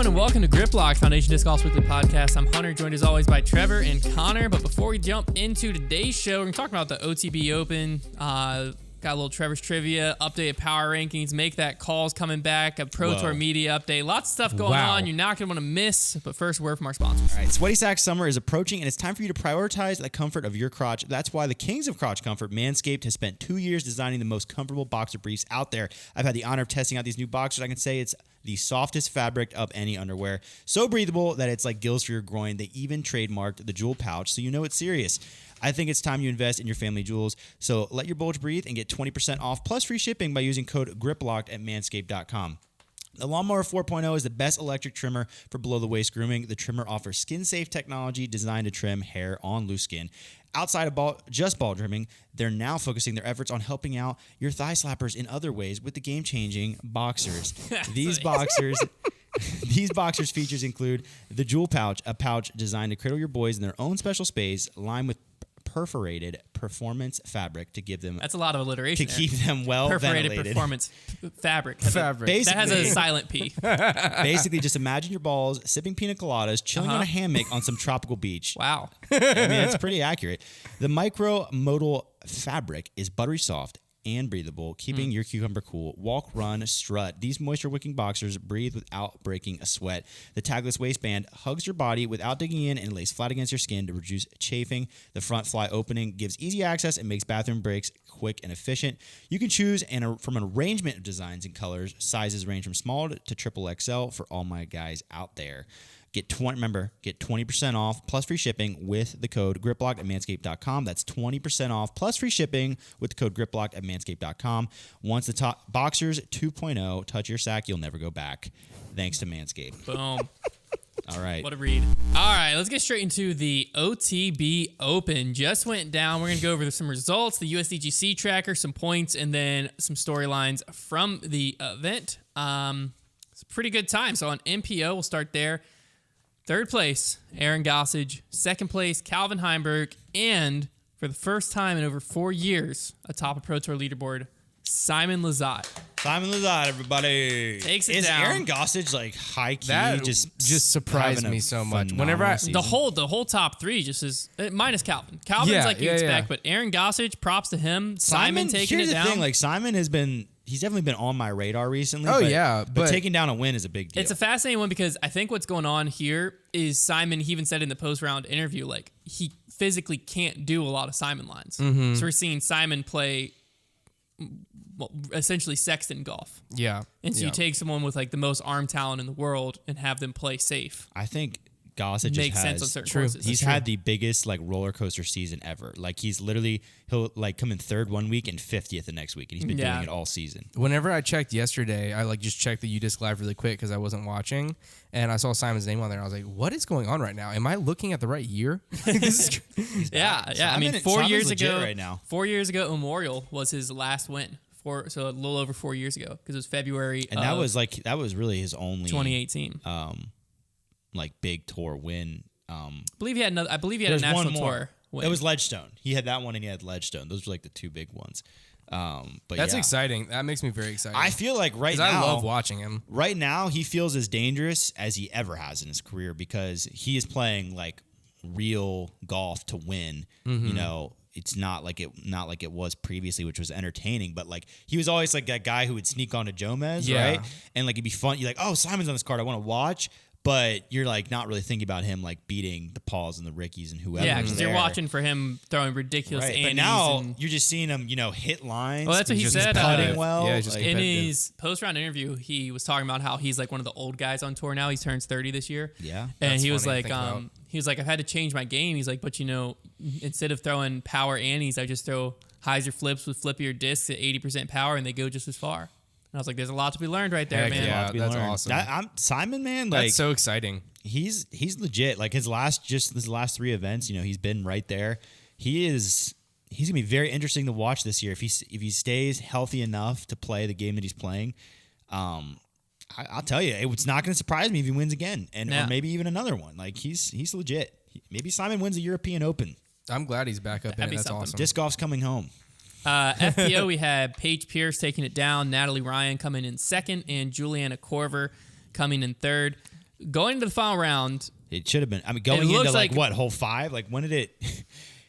everyone, and welcome to Grip Lock, Foundation Disc Golf's weekly podcast. I'm Hunter, joined as always by Trevor and Konner. But before we jump into today's show, we're going to talk about the OTB Open. Got a little Trevor's trivia, updated power rankings, make that calls coming back, a Pro Tour media update. Lots of stuff going on you're not going to want to miss. But first, a word from our sponsors. All right, Sweaty Sack summer is approaching, and it's time for you to prioritize the comfort of your crotch. That's why the kings of crotch comfort, Manscaped, has spent 2 years designing the most comfortable boxer briefs out there. I've had the honor of testing out these new boxers. I can say it's the softest fabric of any underwear. So breathable that it's like gills for your groin. They even trademarked the jewel pouch, so you know it's serious. I think it's time you invest in your family jewels. So let your bulge breathe and get 20% off plus free shipping by using code GRIPLOCKED at manscaped.com. The Lawnmower 4.0 is the best electric trimmer for below-the-waist grooming. The trimmer offers skin-safe technology designed to trim hair on loose skin. Outside of just ball trimming, they're now focusing their efforts on helping out your thigh slappers in other ways with the game-changing boxers. These boxers features include the Jewel Pouch, a pouch designed to cradle your boys in their own special space, lined with perforated performance fabric to give them... That's a lot of alliteration to keep them well perforated ventilated. Performance fabric. That has a silent P. Basically, just imagine your balls sipping pina coladas, chilling on a hammock on some tropical beach. Wow. I mean, it's pretty accurate. The micro-modal fabric is buttery soft and breathable, keeping your cucumber cool. Walk, run, strut. These moisture-wicking boxers breathe without breaking a sweat. The tagless waistband hugs your body without digging in and lays flat against your skin to reduce chafing. The front fly opening gives easy access and makes bathroom breaks quick and efficient. You can choose from an arrangement of designs and colors. Sizes range from small to triple XL for all my guys out there. Get 20% off plus free shipping with the code GRIPLOCK at manscaped.com. That's 20% off plus free shipping with the code GRIPLOCK at manscaped.com. Once the top Boxers 2.0 touch your sack, you'll never go back. Thanks to Manscaped. Boom. All right. What a read. All right, let's get straight into the OTB Open. Just went down. We're going to go over some results, the USDGC tracker, some points, and then some storylines from the event. It's a pretty good time. So on MPO, we'll start there. Third place, Aaron Gossage. Second place, Calvin Heimberg. And for the first time in over 4 years, atop a Pro Tour leaderboard, Simon Lizotte. Simon Lizotte, everybody. Takes it Is down. Aaron Gossage like high key? That just surprised me so much. Whenever the whole top three just is minus Calvin. Calvin's like you expect, but Aaron Gossage, props to him. Simon taking it down. Here's the thing, like Simon he's definitely been on my radar recently. Oh, but taking down a win is a big deal. It's a fascinating one because I think what's going on here is Simon, he even said in the post-round interview, like he physically can't do a lot of Simon lines. Mm-hmm. So we're seeing Simon play essentially Sexton golf. Yeah. And so you take someone with like the most arm talent in the world and have them play safe. I think Gossage makes sense on certain courses. He's had the biggest like roller coaster season ever. Like he'll like come in third one week and 50th the next week, and he's been doing it all season. Whenever I checked yesterday, I like just checked the UDisc Live really quick because I wasn't watching, and I saw Simon's name on there. I was like, "What is going on right now? Am I looking at the right year?" Yeah. I mean, 4 years ago, right now. 4 years ago, Memorial was his last win. So a little over 4 years ago because it was February. And that was really his only 2018. Like big tour win. I believe he had a national tour win. It was Ledgestone. He had that one and he had Ledgestone. Those were like the two big ones. But that's exciting. That makes me very excited. I feel like right now, I love watching him. Right now, he feels as dangerous as he ever has in his career because he is playing like real golf to win. Mm-hmm. You know, it's not like it was previously, which was entertaining. But like he was always like that guy who would sneak onto Jomez, right? And like it'd be fun. You're like, oh, Simon's on this card. I want to watch. But you're like not really thinking about him like beating the Pauls and the Rickies and whoever. Yeah, because you're watching for him throwing ridiculous andes. But now you're just seeing him, hit lines. Well, that's what he said. Putting well. Yeah, in his post-round interview, he was talking about how he's like one of the old guys on tour now. He turns 30 this year. Yeah, and he was like, I've had to change my game. He's like, but instead of throwing power antes, I just throw hyzer flips with flippier discs at 80% power, and they go just as far. And I was like, there's a lot to be learned right there, man. Yeah, that's awesome. Simon, man, like that's so exciting. He's legit. Like his last 3 events, he's been right there. He's gonna be very interesting to watch this year if he stays healthy enough to play the game that he's playing. I'll tell you, it's not gonna surprise me if he wins again, or maybe even another one. Like he's legit. Maybe Simon wins the European Open. I'm glad he's back up in it. That's awesome. Disc golf's coming home. FPO, we had Paige Pierce taking it down, Natalie Ryan coming in second, and Juliana Korver coming in third. going to the final round. It should have been. I mean, going into like what, hole 5? Like when did it?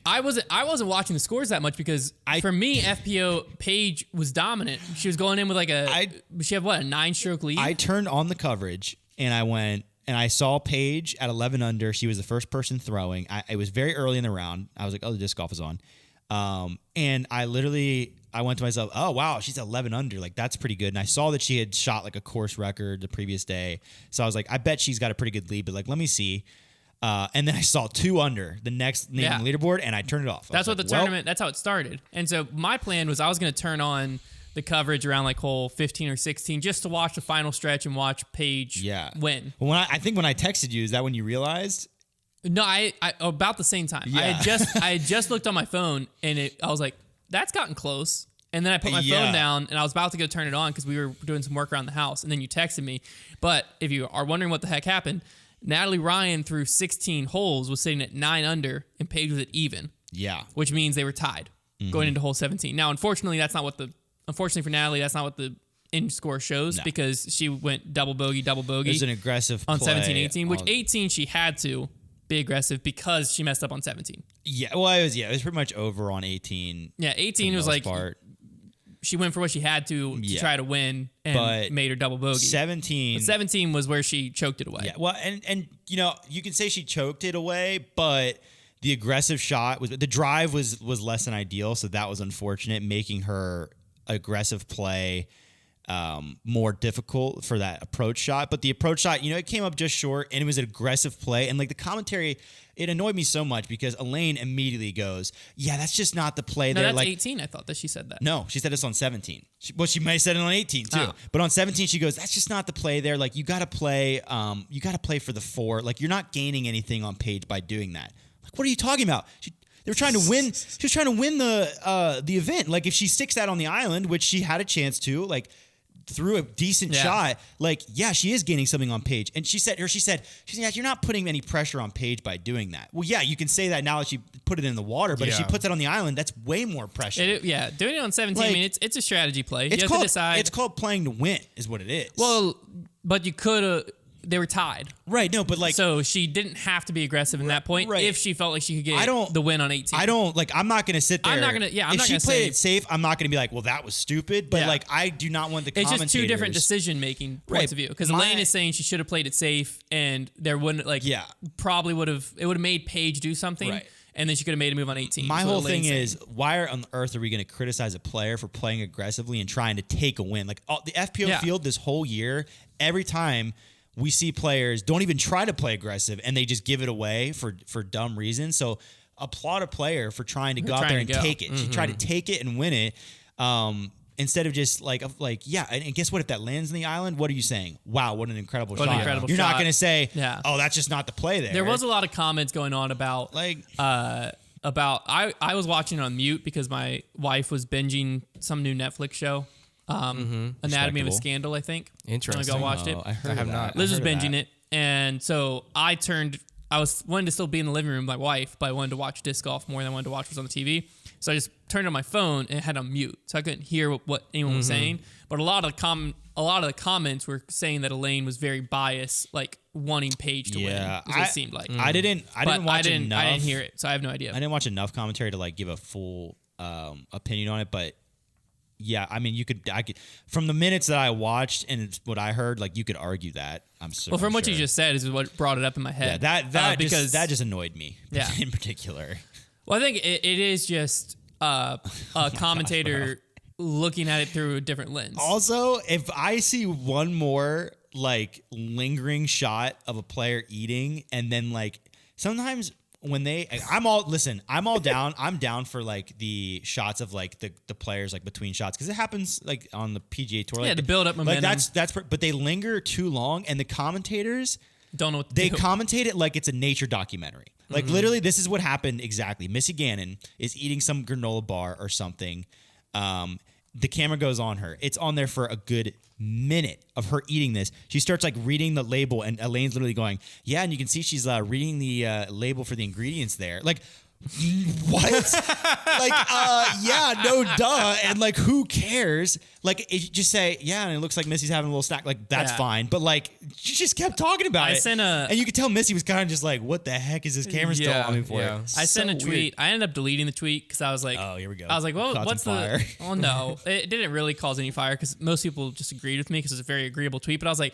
I wasn't watching the scores that much because for me, FPO Paige was dominant. She was going in with like she had what, a 9-stroke lead? I turned on the coverage and I went and I saw Paige at 11 under. She was the first person throwing. It was very early in the round. I was like, oh, the disc golf is on. And I went to myself, oh, wow, she's 11 under. Like, that's pretty good. And I saw that she had shot like a course record the previous day. So I was like, I bet she's got a pretty good lead, but like, let me see. And then I saw 2 under the next name on the leaderboard, and I turned it off. That's what the tournament, that's how it started. And so my plan was I was going to turn on the coverage around like hole 15 or 16 just to watch the final stretch and watch Paige win. Well, I think when I texted you, is that when you realized? No, I about the same time. Yeah. I had just looked on my phone, and I was like, that's gotten close. And then I put my phone down, and I was about to go turn it on because we were doing some work around the house. And then you texted me. But if you are wondering what the heck happened, Natalie Ryan through 16 holes was sitting at 9 under, and Paige was at even. Yeah. Which means they were tied going into hole 17. Now, unfortunately for Natalie, that's not what the end score shows because she went double bogey. It was an aggressive on play 17, 18, which 18 she had to be aggressive because she messed up on 17. Yeah, well, it was pretty much over on 18. Yeah, 18 was like she went for what she had to try to win and made her double bogey. 17 was where she choked it away. Yeah, well, and you know, you can say she choked it away, but the aggressive shot the drive was less than ideal, so that was unfortunate, making her aggressive play more difficult for that approach shot. But the approach shot, you know, it came up just short, and it was an aggressive play. And like the commentary, it annoyed me so much because Elaine immediately goes, "Yeah, that's just not the play." No, there. That's like 18. I thought that she said that. No, she said this on 17. She may have said it on 18 too. Oh. But on 17, she goes, "That's just not the play there. Like you got to play. You got to play for the 4. Like you're not gaining anything on Paige by doing that. Like what are you talking about?" They were trying to win. She was trying to win the event. Like if she sticks that on the island, which she had a chance to, like threw a decent shot, like she is gaining something on Paige. And she said, you're not putting any pressure on Paige by doing that. Well, yeah, you can say that now that she put it in the water, but if she puts it on the island, that's way more pressure. Doing it on 17. Like, I mean, it's a strategy play. You have to decide. It's called playing to win, is what it is. Well, but you could have. They were tied. Right, no, but like... So she didn't have to be aggressive in that point if she felt like she could get the win on 18. I'm not going to sit there... I'm not going to... Yeah, I'm not going to say... If she played it safe, I'm not going to be like, well, that was stupid. But like, I do not want the commentators... It's just 2 different decision-making points of view. Because Elaine is saying she should have played it safe, and there wouldn't, like... Probably would have... It would have made Paige do something. Right. And then she could have made a move on 18. My whole thing is, why on earth are we going to criticize a player for playing aggressively and trying to take a win? Like, the FPO field this whole year, every time... we see players don't even try to play aggressive and they just give it away for dumb reasons. So applaud a player for trying to go out there and take it. Mm-hmm. She tried to take it and win it instead of just like, and guess what? If that lands in the island, what are you saying? Wow, what an incredible shot. You're not going to say, oh, that's just not the play there. There was a lot of comments going on about I was watching on mute because my wife was binging some new Netflix show. Anatomy of a Scandal, I think. Interesting. I watched it. I have not. Liz was binging it, and so I wanted to still be in the living room with my wife, but I wanted to watch disc golf more than I wanted to watch what's on the TV. So I just turned on my phone and it had on mute, so I couldn't hear what anyone was saying. But a lot of the comments were saying that Elaine was very biased, like wanting Paige to win. It seemed like I didn't watch enough. I didn't hear it, so I have no idea. I didn't watch enough commentary to like give a full opinion on it, but. Yeah, I mean, I could, from the minutes that I watched and what I heard, like you could argue that. Well, from what you just said is what brought it up in my head. Yeah, that just annoyed me. Yeah. In particular. Well, I think it is just a commentator looking at it through a different lens. Also, if I see one more like lingering shot of a player eating, and then like sometimes. When I'm all down. I'm down for like the shots of like the players like between shots because it happens like on the PGA Tour. Like, to build up momentum. Like but they linger too long, and the commentators don't know what to do. They do. commentate it like it's a nature documentary. Like literally, this is what happened exactly. Missy Gannon is eating some granola bar or something. The camera goes on her. It's on there for a good minute of her eating this. She starts like reading the label, and Elaine's literally going, "Yeah," and you can see she's reading the label for the ingredients there. Like, What? Yeah, no, duh. And like, who cares? Like, just say, yeah, and it looks like Missy's having a little snack. Like, that's fine. But like, she just kept talking about it. And you could tell Missy was kind of just like, what the heck is this camera still on me for? Yeah. I sent a tweet. Weird. I ended up deleting the tweet because I was like, oh, here we go. I was like, well, Caught what's some fire. Oh, no. It didn't really cause any fire because most people just agreed with me because it's a very agreeable tweet. But I was like,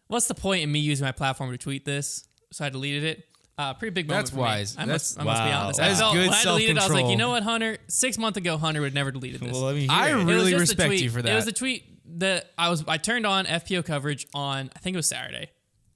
what's the point in me using my platform to tweet this? So I deleted it. Pretty big moment. That's wise. I must be honest. That's good when I deleted it, I was like, self-control. you know what, Hunter? 6 months ago, Hunter would never deleted this. Well, let me hear I it. really It was just a respect tweet. you for that. It was a tweet that I turned on FPO coverage on, I think it was Saturday,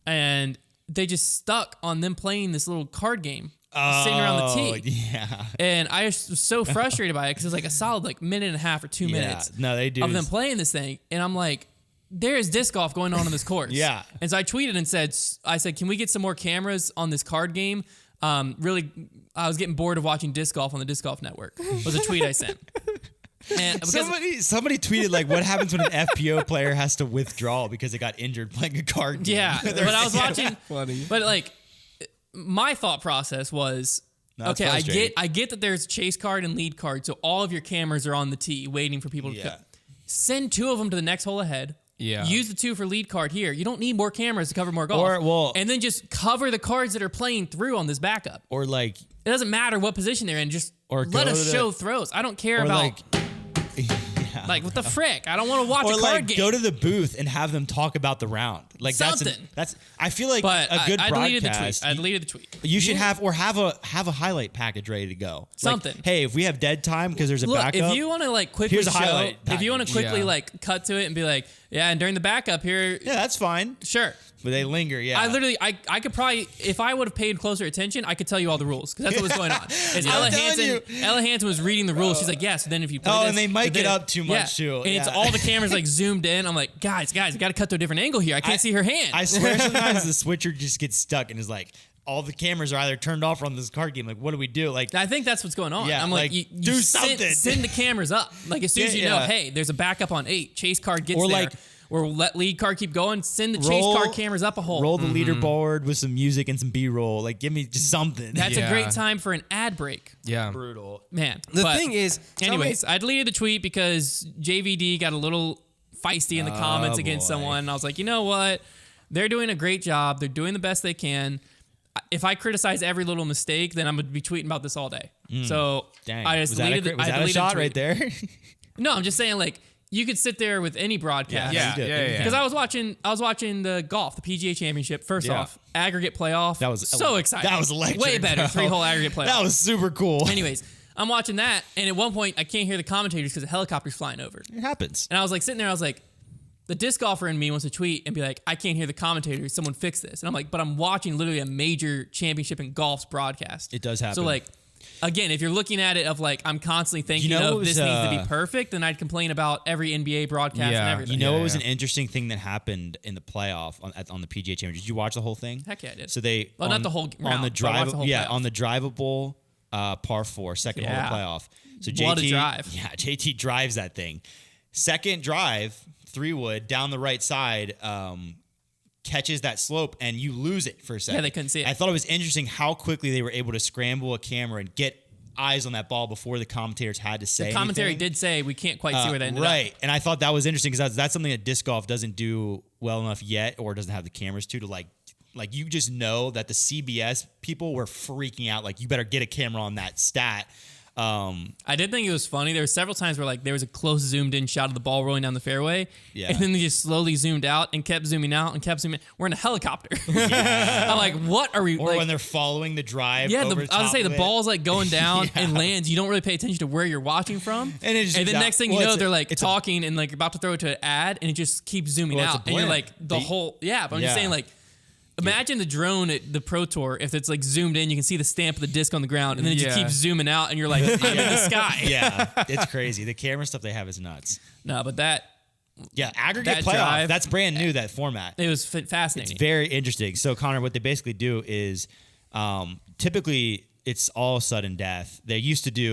and they just stuck on them playing this little card game sitting around the tee. Yeah. And I was so frustrated by it because it was like a solid like minute and a half or 2 minutes No, they do. of them playing this thing. And I'm like, there is disc golf going on this course. Yeah. And so I tweeted and said, can we get some more cameras on this card game? Really, I was getting bored of watching disc golf on the Disc Golf Network. Was a tweet I sent. And somebody tweeted like, what happens when an FPO player has to withdraw because they got injured playing a card game? yeah, but I was watching. Funny. But like, my thought process was, That's okay, frustrating. I get that there's chase card and lead card, so all of your cameras are on the tee waiting for people to come. Send 2 of them to the next hole ahead. Yeah. Use the 2 for lead card here. You don't need more cameras to cover more golf. And then just cover the cards that are playing through on this backup. Or like, It doesn't matter what position they're in. Just Or let go us to show throws. I don't care or about like, what the frick. I don't want to watch or a like card game. go to the booth and have them talk about the round. Like Something. that's I feel like but a good I deleted the tweet. broadcast. I deleted the tweet. You should have a highlight package ready to go. Something. Like, hey, if we have dead time because there's a Look, backup. if you want to like quickly here's a show, highlight if you want to package. quickly Yeah. like cut to it and be like, yeah, and during the backup here, yeah, that's fine. sure. But they linger. Yeah. I could probably, if I would have paid closer attention, I could tell you all the rules because that's what was going on. Is Ella Hansen was reading the rules. She's like, yes. Then if you play this, and they mic then- it up too much too. And it's Yeah. all the cameras like zoomed in. I'm like, guys, I got to cut to a different angle here. I can't see her hand. I swear sometimes the switcher just gets stuck and is like, all the cameras are either turned off or on this card game. Like, what do we do? Like, I think that's what's going on. Yeah, I'm like, like, you do send, something. Send the cameras up. Like as soon as you know, Yeah. hey, there's a backup on 8. Chase card gets Or there. like- or let lead card keep going. Send the chase card cameras up a hole. roll the leaderboard with some music and some B-roll. Like, give me just something. That's a Yeah. great time for an ad break. Yeah. brutal. Man. The but thing is, anyways, I deleted the tweet because JVD got a little feisty in the comments against boy. someone. And I was like, you know what? They're doing a great job. They're doing the best they can. If I criticize every little mistake, then I'm going to be tweeting about this all day. So Dang. I just was that deleted a, was I that a deleted shot the right tweet. there? No, I'm just saying, like, you could sit there with any broadcast. Yeah. Because I was watching the golf, the PGA Championship. First Yeah. off, aggregate playoff. That was so exciting. That was electric. Way better. Bro. 3-hole aggregate playoff. That was super cool. Anyways, I'm watching that, and at one point, I can't hear the commentators because the helicopter's flying over. It happens. And I was like sitting there, I was like, the disc golfer in me wants to tweet and be like, I can't hear the commentators. Someone fix this. And I'm like, but I'm watching literally a major championship in golf's broadcast. It does happen. So like, again, if you're looking at it of like, I'm constantly thinking You know what this was, needs to be perfect, then I'd complain about every NBA broadcast and Yeah. everything. You know Yeah, what was yeah. an interesting thing that happened in the playoff on the PGA Championship? Did you watch the whole thing? Heck yeah, I did. So they Well, not the whole round, on the but I watched drive the whole playoff. on the drivable par 4 second hole of the playoff. So What a JT drive. Yeah, JT drives that thing. Second drive, 3-wood down the right side, catches that slope and you lose it for a second. Yeah, they couldn't see it. I thought it was interesting how quickly they were able to scramble a camera and get eyes on that ball before the commentators had to say The commentary anything. did say we can't quite see where that ended Right. up. And I thought that was interesting because that's something that disc golf doesn't do well enough yet, or doesn't have the cameras to like you just know that the CBS people were freaking out. Like, you better get a camera on that stat. I did think it was funny. There were several times where like there was a close zoomed in shot of the ball rolling down the fairway, Yeah. and then they just slowly zoomed out and kept zooming out and kept zooming. We're in a helicopter. I'm like, what are we? Or like, when they're following the drive. yeah, over I was gonna top say of the it. ball's like going down Yeah. and lands. You don't really pay attention to where you're watching from, And it just then zooms out. next thing you Well, know, it's a- they're like it's a- talking and like about to throw it to an ad, and it just keeps zooming Well, it's a out, and you're blend. like the whole yeah. But I'm just Yeah. saying like. Imagine the drone at the Pro Tour. If it's like zoomed in, you can see the stamp of the disc on the ground, and then it just Yeah. keeps zooming out, and you're like, I'm in the sky. Yeah, it's crazy. The camera stuff they have is nuts. No, but that Yeah, aggregate That playoff. drive- That's brand new, that format. it was fascinating. It's very interesting. So, Konner, what they basically do is typically it's all sudden death. There used to be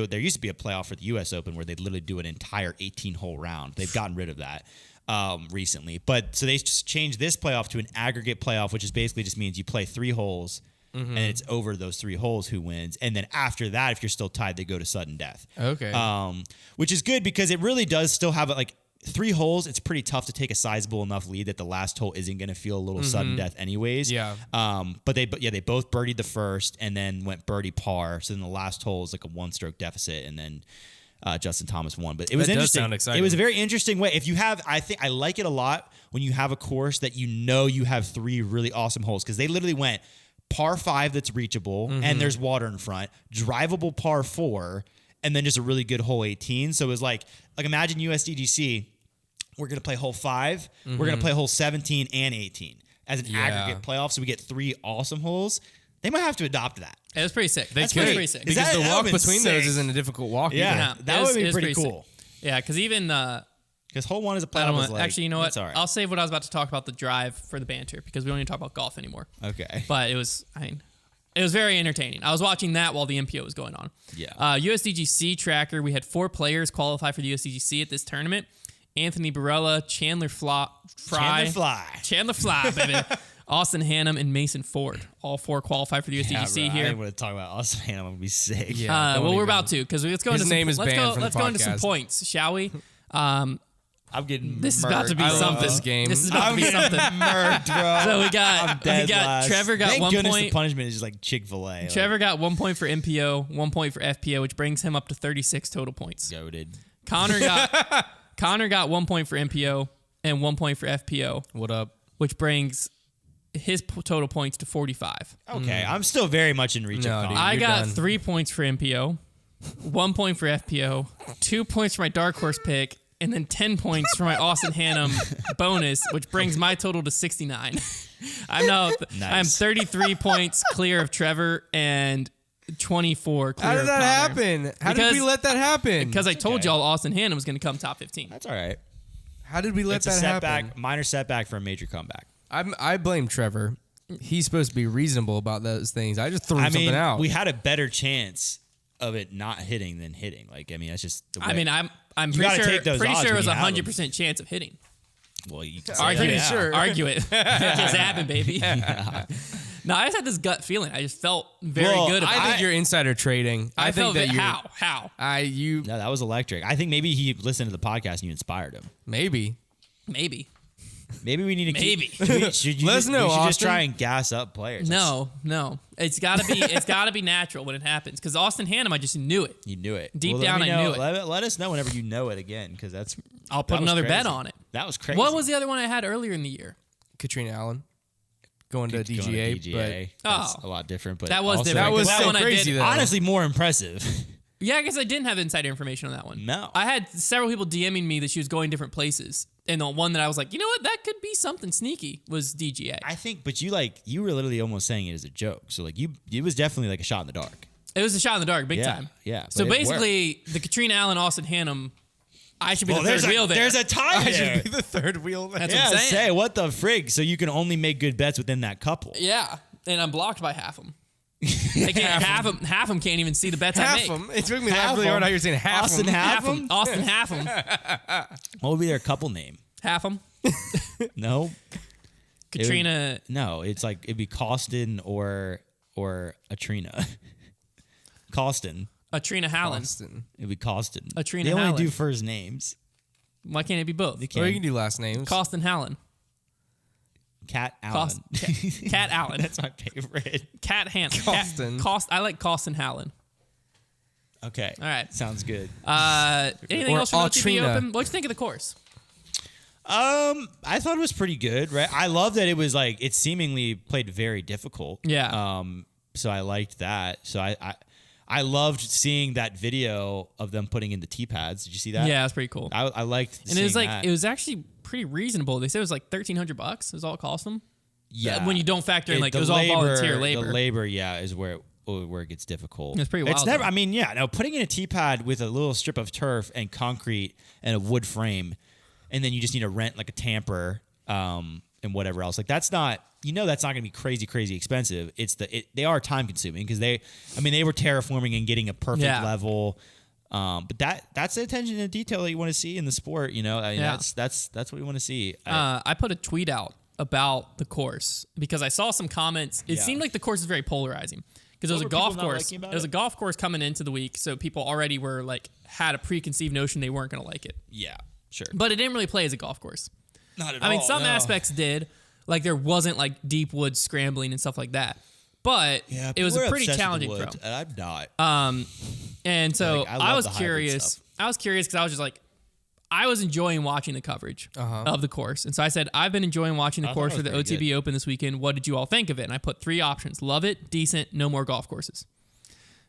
a playoff for the U.S. Open where they'd literally do an entire 18-hole round. They've gotten rid of that recently. But so they just changed this playoff to an aggregate playoff, which is basically just means you play 3 holes and it's over those 3 holes who wins. And then after that, if you're still tied, they go to sudden death. Okay. Which is good because it really does still have like 3 holes. It's pretty tough to take a sizable enough lead that the last hole isn't going to feel a little sudden death anyways. Yeah. But they both birdied the first and then went birdie par. So then the last hole is like a 1-stroke deficit, and then Justin Thomas won. But it was That does interesting. sound exciting. It was a very interesting way. If you have, I like it a lot when you have a course that you have 3 really awesome holes, because they literally went par 5 that's reachable and there's water in front, drivable par 4, and then just a really good hole 18. So it was like imagine USDGC. We're going to play hole 5. We're going to play hole 17 and 18 as an aggregate playoff. So we get 3 awesome holes. They might have to adopt that. It was pretty sick. They could. pretty sick. Because the walk between sick. those isn't a difficult walk Yeah, either. that would be pretty sick. cool. Yeah, because even Because hole 1 is a I don't playoff. want, actually, you know what? It's all right. I'll save what I was about to talk about the drive for the banter, because we don't need to talk about golf anymore. Okay. But it was very entertaining. I was watching that while the MPO was going on. Yeah. USDGC tracker, we had 4 players qualify for the USDGC at this tournament. Anthony Barella, Chandler Fly, baby. Austin Hannum and Mason Ford. All 4 qualify for the USDGC I here. didn't want to talk about Austin Hannum. I'm going to be sick. Yeah. Well, we're about to, because let's go His into name is banned from the let's go into some podcast. points, shall we? I'm getting This is about to be I love something. this game. This is about to be something. murked, bro. So we I'm got dead last. Trevor got Thank 1 goodness point. the punishment is just like Chick-fil-A. Trevor got 1 point for MPO, 1 point for FPO, which brings him up to 36 total points. Goated. Konner got 1 point for MPO and 1 point for FPO, What up? which brings his total points to 45. Okay, I'm still very much in reach No, of dude. Connor. I You're got done. 3 points for MPO, 1 point for FPO, 2 points for my dark horse pick, and then 10 points for my Austin Hannum bonus, which brings my total to 69. I'm 33 points clear of Trevor and 24 clear How of did that Konner. happen? How did Because- we let that happen? Because I told Okay. y'all Austin Hannum was going to come top 15. That's all right. How did we let It's a that setback, happen? minor setback for a major comeback. I blame Trevor. He's supposed to be reasonable about those things. I just threw something out. we had a better chance of it not hitting than hitting. That's just the way. I'm You pretty gotta sure, take those pretty odds sure it when was you have 100% chance of hitting. well, you can say Argue that it, now. sure. Argue it. It just happened, baby. No, I just had this gut feeling. I just felt very Well, good about I it. think you're insider trading. I think felt that you're how? No, that was electric. I think maybe he listened to the podcast and you inspired him. maybe. Maybe. Maybe we need to Maybe. Should you Let us just, know, we should just Austin. try and gas up players. No. It's gotta be natural when it happens. Because Austin Hannum, I just knew it. You knew it. Deep let down, me I know. knew it. Let us know whenever you know it again, because that's. I'll put that was another bet crazy. on it. That was crazy. What was the other one I had earlier in the year? Katrina Allen going to Going to DGA, DGA. That's a lot different, but That was also- different. That was That so one I crazy did- though. honestly more impressive. Yeah, I guess I didn't have insider information on that one. No. I had several people DMing me that she was going different places. And the one that I was like, you know what, that could be something sneaky was DGA. I think, but you were literally almost saying it as a joke. So it was definitely like a shot in the dark. It was a shot in the dark, big Yeah, time. yeah, So but it basically, the Katrina Allen, Austin Hannum, I should be the there's third wheel there. There's a tie I there. should be the third wheel. That's Yeah, what I'm saying. say what the frig. So you can only make good bets within that couple. Yeah, and I'm blocked by half them. They can't, half them can't even see the bets I Half make. them. It took me Half laughing really hard them. how you're saying half Austin them. half Half them. them. Austin half them. What would be their couple name? Half them. No, Katrina. no. It's like it'd be Costin or Atrina. Costin. Trina Hallen. Austin. It'd be Costin. Atrina They only Hallen. do first names. Why can't it be both? They Or can't. you can do last names. Costin Hallen. Cat Allen. Cat Allen. That's my favorite. Cat Hannon. Costin. I like Costin Hallen. Okay. All right. Sounds good. Anything Or else from OTB Altrina. Open? What'd you think of the course? I thought it was pretty good, right? I love that it was like it seemingly played very difficult. Yeah. So I liked that. So I loved seeing that video of them putting in the tee pads. Did you see that? Yeah, it's pretty cool. I liked. And it was seeing like that. it was actually pretty reasonable. They said it was like $1,300 is all it cost them. yeah. When you don't factor in like the it was all volunteer labor. The labor, yeah, is where it gets difficult. It's pretty wild, It's never. though. I mean, yeah. No, putting in a tee pad with a little strip of turf and concrete and a wood frame, and then you just need to rent like a tamper and whatever else. Like that's not. That's not going to be crazy expensive. They are time consuming because they were terraforming and getting a perfect Yeah. level. But that's the attention to detail that you want to see in the sport. That's what you want to see. I put a tweet out about the course because I saw some comments. It seemed like the course is very polarizing because it was a golf course. It was a golf course coming into the week, so people already were like had a preconceived notion they weren't going to like it. Yeah, sure. But it didn't really play as a golf course. Not at all. I mean, some aspects did. Like there wasn't like deep woods scrambling and stuff like that. But it was a pretty challenging pro. I'm not. And so Like, I was the hybrid curious. stuff. I was curious because I was just like, I was enjoying watching the coverage of the course. And so I said, I've been enjoying watching the course for the OTB Open this weekend. What did you all think of it? And I put 3 options. Love it, decent, no more golf courses.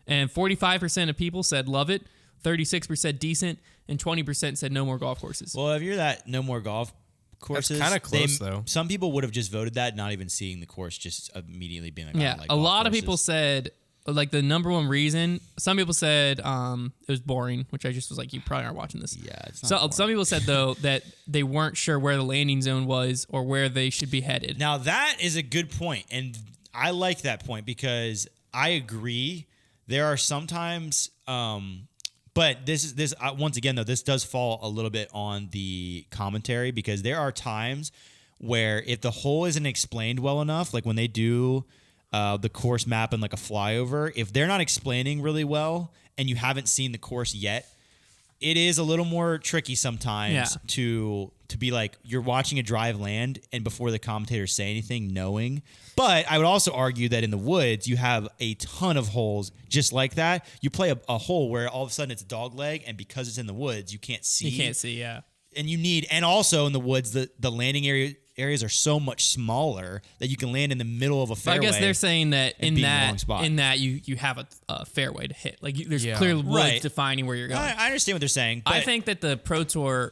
And 45% of people said love it, 36% decent, and 20% said no more golf courses. Well, if you're that no more golf courses, That's kinda close, though. Some people would have just voted that, not even seeing the course, just immediately being like, I Yeah, don't like a golf lot of courses. people said, like, the number one reason, some people said it was boring, which I just was like, you probably aren't watching this. Yeah, it's not So boring. some people said, though, that they weren't sure where the landing zone was or where they should be headed. Now, that is a good point, and I like that point because I agree. There are sometimes, but this once again, though, this does fall a little bit on the commentary because there are times where if the hole isn't explained well enough, like when they do the course map and like a flyover, if they're not explaining really well and you haven't seen the course yet, it is a little more tricky sometimes to be like you're watching a drive land and before the commentators say anything, knowing. But I would also argue that in the woods you have a ton of holes just like that. You play a hole where all of a sudden it's dog leg, and because it's in the woods, you can't see. You can't see, yeah. And you need, and also in the woods, the landing areas are so much smaller that you can land in the middle of a So I fairway. guess they're saying that and be in the wrong spot. in that you have a fairway to hit. Like there's Yeah. clear woods Right. defining where you're going. I understand what they're saying. But I think that the Pro Tour,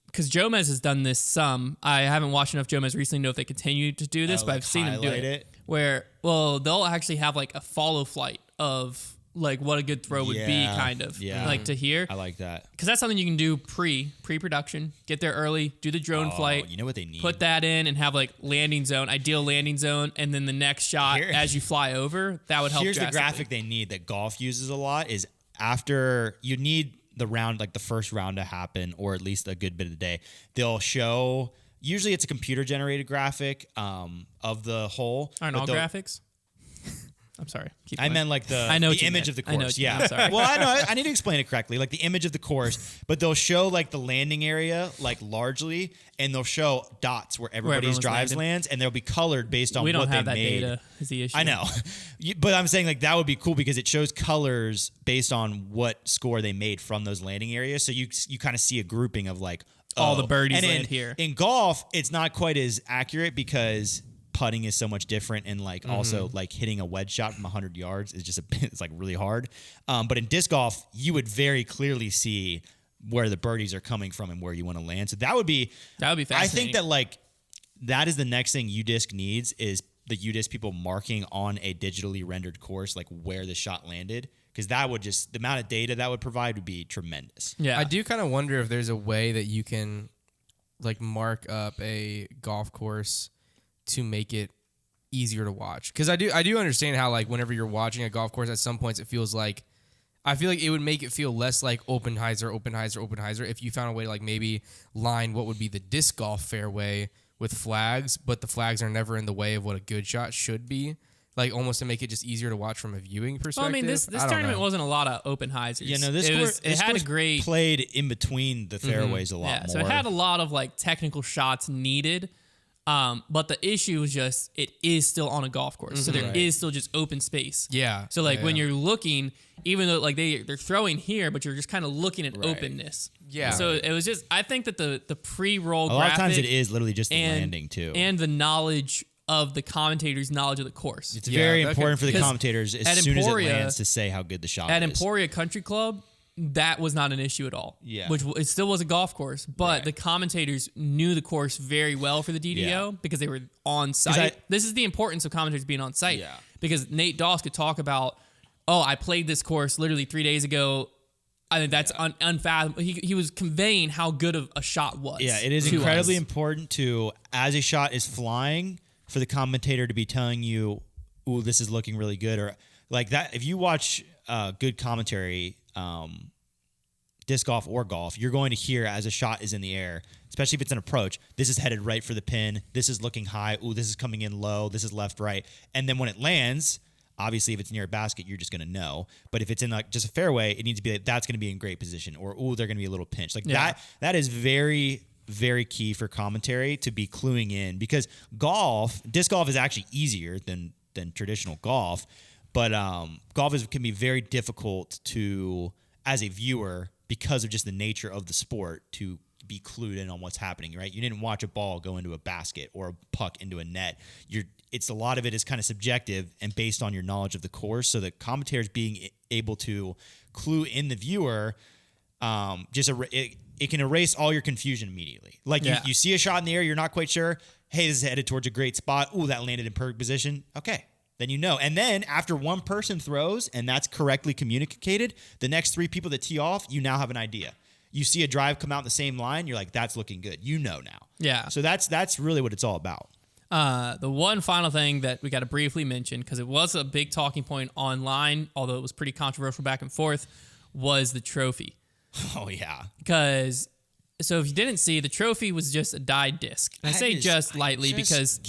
because Jomez has done this some. I haven't watched enough Jomez recently to know if they continue to do this, but like I've seen them do highlight it. it? Where, well, they'll actually have like a follow flight of like what a good throw would be, Yeah, kind of yeah. like to hear. I like that. Because that's something you can do pre-production. Get there early, do the drone flight. You know what they need? Put that in and have like landing zone, ideal landing zone, and then the next shot Here- as you fly over, that would help. Here's the drastically. graphic they need that golf uses a lot is after you need the round, like the first round to happen, or at least a good bit of the day. They'll show, usually it's a computer generated graphic of the hole. Aren't but all they'll- graphics? I'm sorry. Keep I going. meant like I know what the you image meant. of the I know course. what you Yeah. meant. I'm sorry. Well, I know. I need to explain it correctly. Like the image of the course, but they'll show like the landing area, like largely, and they'll show dots where everybody's everyone's drives landed. lands, and they'll be colored based on we what don't have they that made. data. Is the issue? I know, but I'm saying like that would be cool because it shows colors based on what score they made from those landing areas. So you kind of see a grouping of like All the birdies and land here. In golf, it's not quite as accurate because putting is so much different, and like also like hitting a wedge shot from 100 yards is just it's like really hard. But in disc golf, you would very clearly see where the birdies are coming from and where you want to land. So that would be fascinating. I think that like that is the next thing UDisc needs is the UDisc people marking on a digitally rendered course like where the shot landed, because that would just the amount of data that would provide would be tremendous. Yeah. I do kind of wonder if there's a way that you can like mark up a golf course to make it easier to watch. Because I do understand how like whenever you're watching a golf course, at some points it feels like I feel like it would make it feel less like Oppenheiser if you found a way to like maybe line what would be the disc golf fairway with flags, but the flags are never in the way of what a good shot should be. Like almost to make it just easier to watch from a viewing perspective. Well, I mean, this I don't tournament know. wasn't a lot of Oppenheisers. Yeah, no, this it, course, was, it had a great played in between the fairways a lot yeah. more. So it had a lot of like technical shots needed. But the issue is just it is still on a golf course, so there is still just open space. Yeah. So like Yeah, when yeah. you're looking, even though like they're throwing here, but you're just kind of looking at openness. Yeah. So it was just I think that the pre-roll a lot of times graphic it is literally just the and, landing too. and the knowledge of the commentators' knowledge of the course. It's very that important for the 'cause commentators at as soon as it Emporia- lands to say how good the shot At is. Emporia Country Club, that was not an issue at all. Yeah. Which it still was a golf course, but Right. the commentators knew the course very well for the DDO Yeah. because they were on site. I- This is the importance of commentators being on site. Yeah. Because Nate Doss could talk about, oh, I played this course literally 3 days ago. I think that's unfathomable. He was conveying how good of a shot was. Yeah, it is to incredibly us. important to, as a shot is flying, for the commentator to be telling you, "Ooh, this is looking really good," or like that. If you watch good commentary, disc golf or golf, you're going to hear as a shot is in the air, especially if it's an approach, this is headed right for the pin. This is looking high. Ooh, this is coming in low. This is left, right. And then when it lands, obviously if it's near a basket, you're just going to know. But if it's in like just a fairway, it needs to be like, that's going to be in great position. Or, ooh, they're going to be a little pinch. Like that is very, very key for commentary to be cluing in, because disc golf is actually easier than traditional golf. But golf can be very difficult to, as a viewer, because of just the nature of the sport, to be clued in on what's happening, right? You didn't watch a ball go into a basket or a puck into a net. It's a lot of it is kind of subjective and based on your knowledge of the course. So the commentators being able to clue in the viewer, it can erase all your confusion immediately. Like you see a shot in the air, you're not quite sure. Hey, this is headed towards a great spot. Ooh, that landed in perfect position. Okay. Then you know. And then after one person throws and that's correctly communicated, the next 3 people that tee off, you now have an idea. You see a drive come out the same line, you're like, that's looking good. You know now. Yeah. So that's really what it's all about. The one final thing that we got to briefly mention, because it was a big talking point online, although it was pretty controversial back and forth, was the trophy. Oh, yeah. So if you didn't see, the trophy was just a dyed disc. And I say just lightly because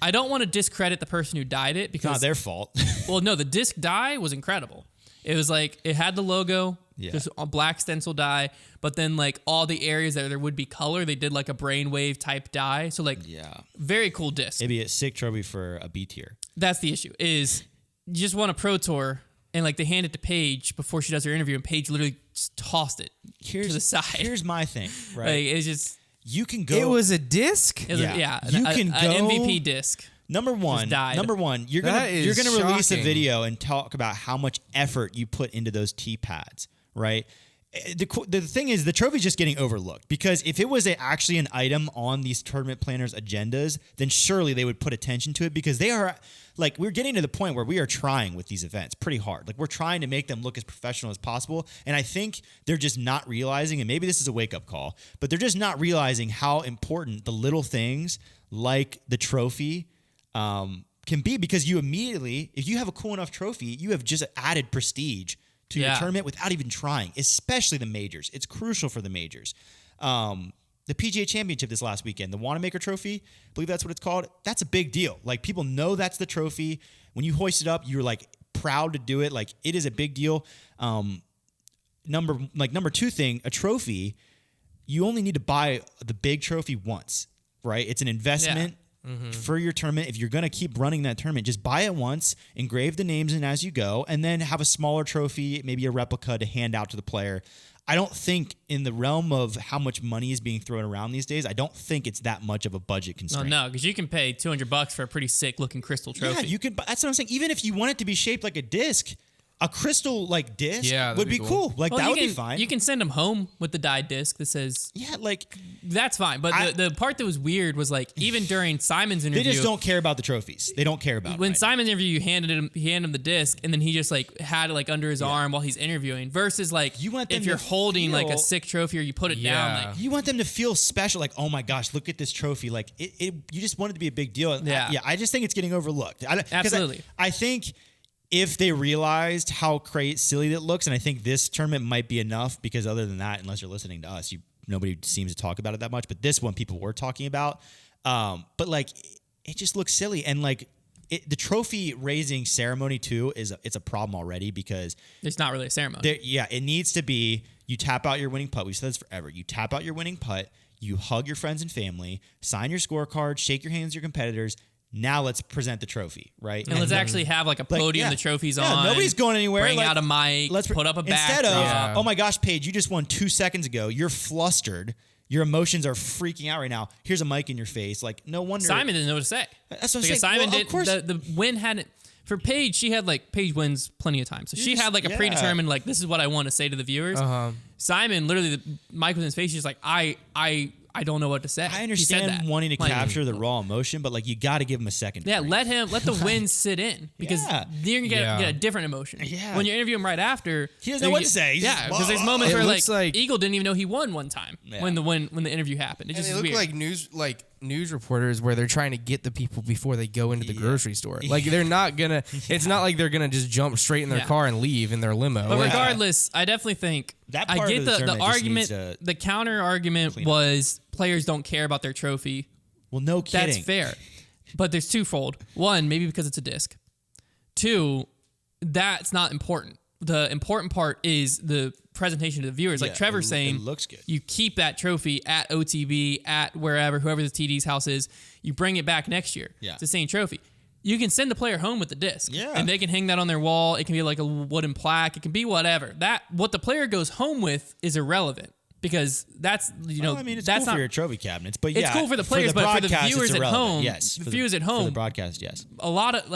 I don't want to discredit the person who dyed it, because it's not their fault. Well, no, the disc dye was incredible. It was like, it had the logo, just a black stencil dye, but then like all the areas that there would be color, they did like a brainwave type dye. So like, very cool disc. Maybe a sick trophy for a B tier. That's the issue, is you just won a Pro Tour, and like they hand it to Paige before she does her interview, and Paige literally just tossed it to the side. Here's my thing, right? Like, it's just, you can go. It was a disc? you can go. An MVP disc. Number one, you're gonna release a video and talk about how much effort you put into those tee pads, right? The thing is, the trophy's just getting overlooked, because if it was actually an item on these tournament planners' agendas, then surely they would put attention to it, because they are, like, we're getting to the point where we are trying with these events pretty hard. Like, we're trying to make them look as professional as possible, and I think they're just not realizing, and maybe this is a wake-up call, but they're just not realizing how important the little things like the trophy can be, because you immediately, if you have a cool enough trophy, you have just added prestige to your tournament without even trying, especially the majors. It's crucial for the majors. The PGA Championship this last weekend, the Wanamaker Trophy, I believe that's what it's called. That's a big deal. Like, people know that's the trophy. When you hoist it up, you're like proud to do it. Like, it is a big deal. Number 2 thing, a trophy, you only need to buy the big trophy once, right? It's an investment. For your tournament. If you're going to keep running that tournament, just buy it once, engrave the names in as you go, and then have a smaller trophy, maybe a replica, to hand out to the player. I don't think, in the realm of how much money is being thrown around these days, I don't think it's that much of a budget constraint. No, because you can pay $200 for a pretty sick looking crystal trophy. Yeah, you can. That's what I'm saying. Even if you want it to be shaped like a disc, a crystal like disc would be cool. Like, that would be fine. You can send them home with the dyed disc that says, that's fine. But the part that was weird was, like, even during Simon's interview, they just don't care about the trophies. They don't care about it. When Simon's interview, he handed him the disc, and then he just like had it like under his arm while he's interviewing. Versus like, if you're holding like a sick trophy or you put it down, like, you want them to feel special. Like, oh my gosh, look at this trophy. Like, you just want it to be a big deal. I just think it's getting overlooked. Absolutely. I think if they realized how silly it looks, and I think this tournament might be enough, because other than that, unless you're listening to us, nobody seems to talk about it that much. But this one, people were talking about. But like, it just looks silly, and like, the trophy raising ceremony too it's a problem already, because it's not really a ceremony. It needs to be, you tap out your winning putt. We've said this forever. You tap out your winning putt. You hug your friends and family, sign your scorecard, shake your hands with your competitors. Now let's present the trophy, right? And let's actually have like a podium the trophy's on. Nobody's going anywhere. Bring out a mic, let's put up a backdrop. Instead of, oh my gosh, Paige, you just won 2 seconds ago. You're flustered. Your emotions are freaking out right now. Here's a mic in your face. Like, no wonder. Simon didn't know what to say. That's what I'm saying. Simon did. The win hadn't. For Paige, she had like, Paige wins plenty of times. So she had like a predetermined, like, this is what I want to say to the viewers. Simon, literally, the mic was in his face. She's like, I don't know what to say. I understand wanting to capture the raw emotion, but like, you got to give him a second. Yeah, let the win sit in, because you're gonna get a different emotion. Yeah. When you interview him right after, he doesn't know what to say. Because there's moments where like Eagle didn't even know he won one time when the interview happened. It just looked weird. like news, like news reporters where they're trying to get the people before they go into the grocery store. Like they're not gonna. It's not like they're gonna just jump straight in their car and leave in their limo. But regardless, I definitely think That I part get of the the tournament just argument. needs to The counter argument clean up. was players don't care about their trophy. Well, no kidding. That's fair. But there's twofold. One, maybe because it's a disc. Two, that's not important. The important part is the presentation to the viewers. Like Yeah, Trevor's saying, it looks good. You keep that trophy at OTB, at wherever the TD's house is. You bring it back next year. Yeah. It's the same trophy. You can send the player home with the disc. Yeah. And they can hang that on their wall. It can be like a wooden plaque. It can be whatever. What the player goes home with is irrelevant. Because that's, Well, I mean, it's that's cool not, for your trophy cabinets, but it's yeah, cool for the players, but for the broadcast, viewers it's at irrelevant. home, Yes, the for viewers at for home, the broadcast, yes. a lot of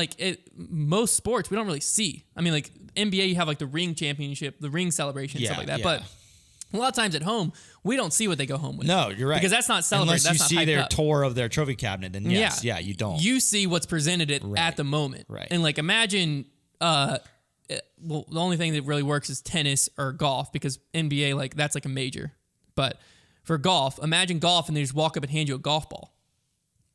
most sports we don't really see. I mean, like NBA, you have like the ring championship, the ring celebration, stuff like that. Yeah. But a lot of times at home, we don't see what they go home with. No, you're right. Because that's not celebrated. Unless That's you not see hyped their up. tour of their trophy cabinet, then yes, yeah, you don't. You see what's presented at the moment. Right. And like imagine, well, the only thing that really works is tennis or golf because NBA, like that's like a major. But for golf, imagine golf and they just walk up and hand you a golf ball.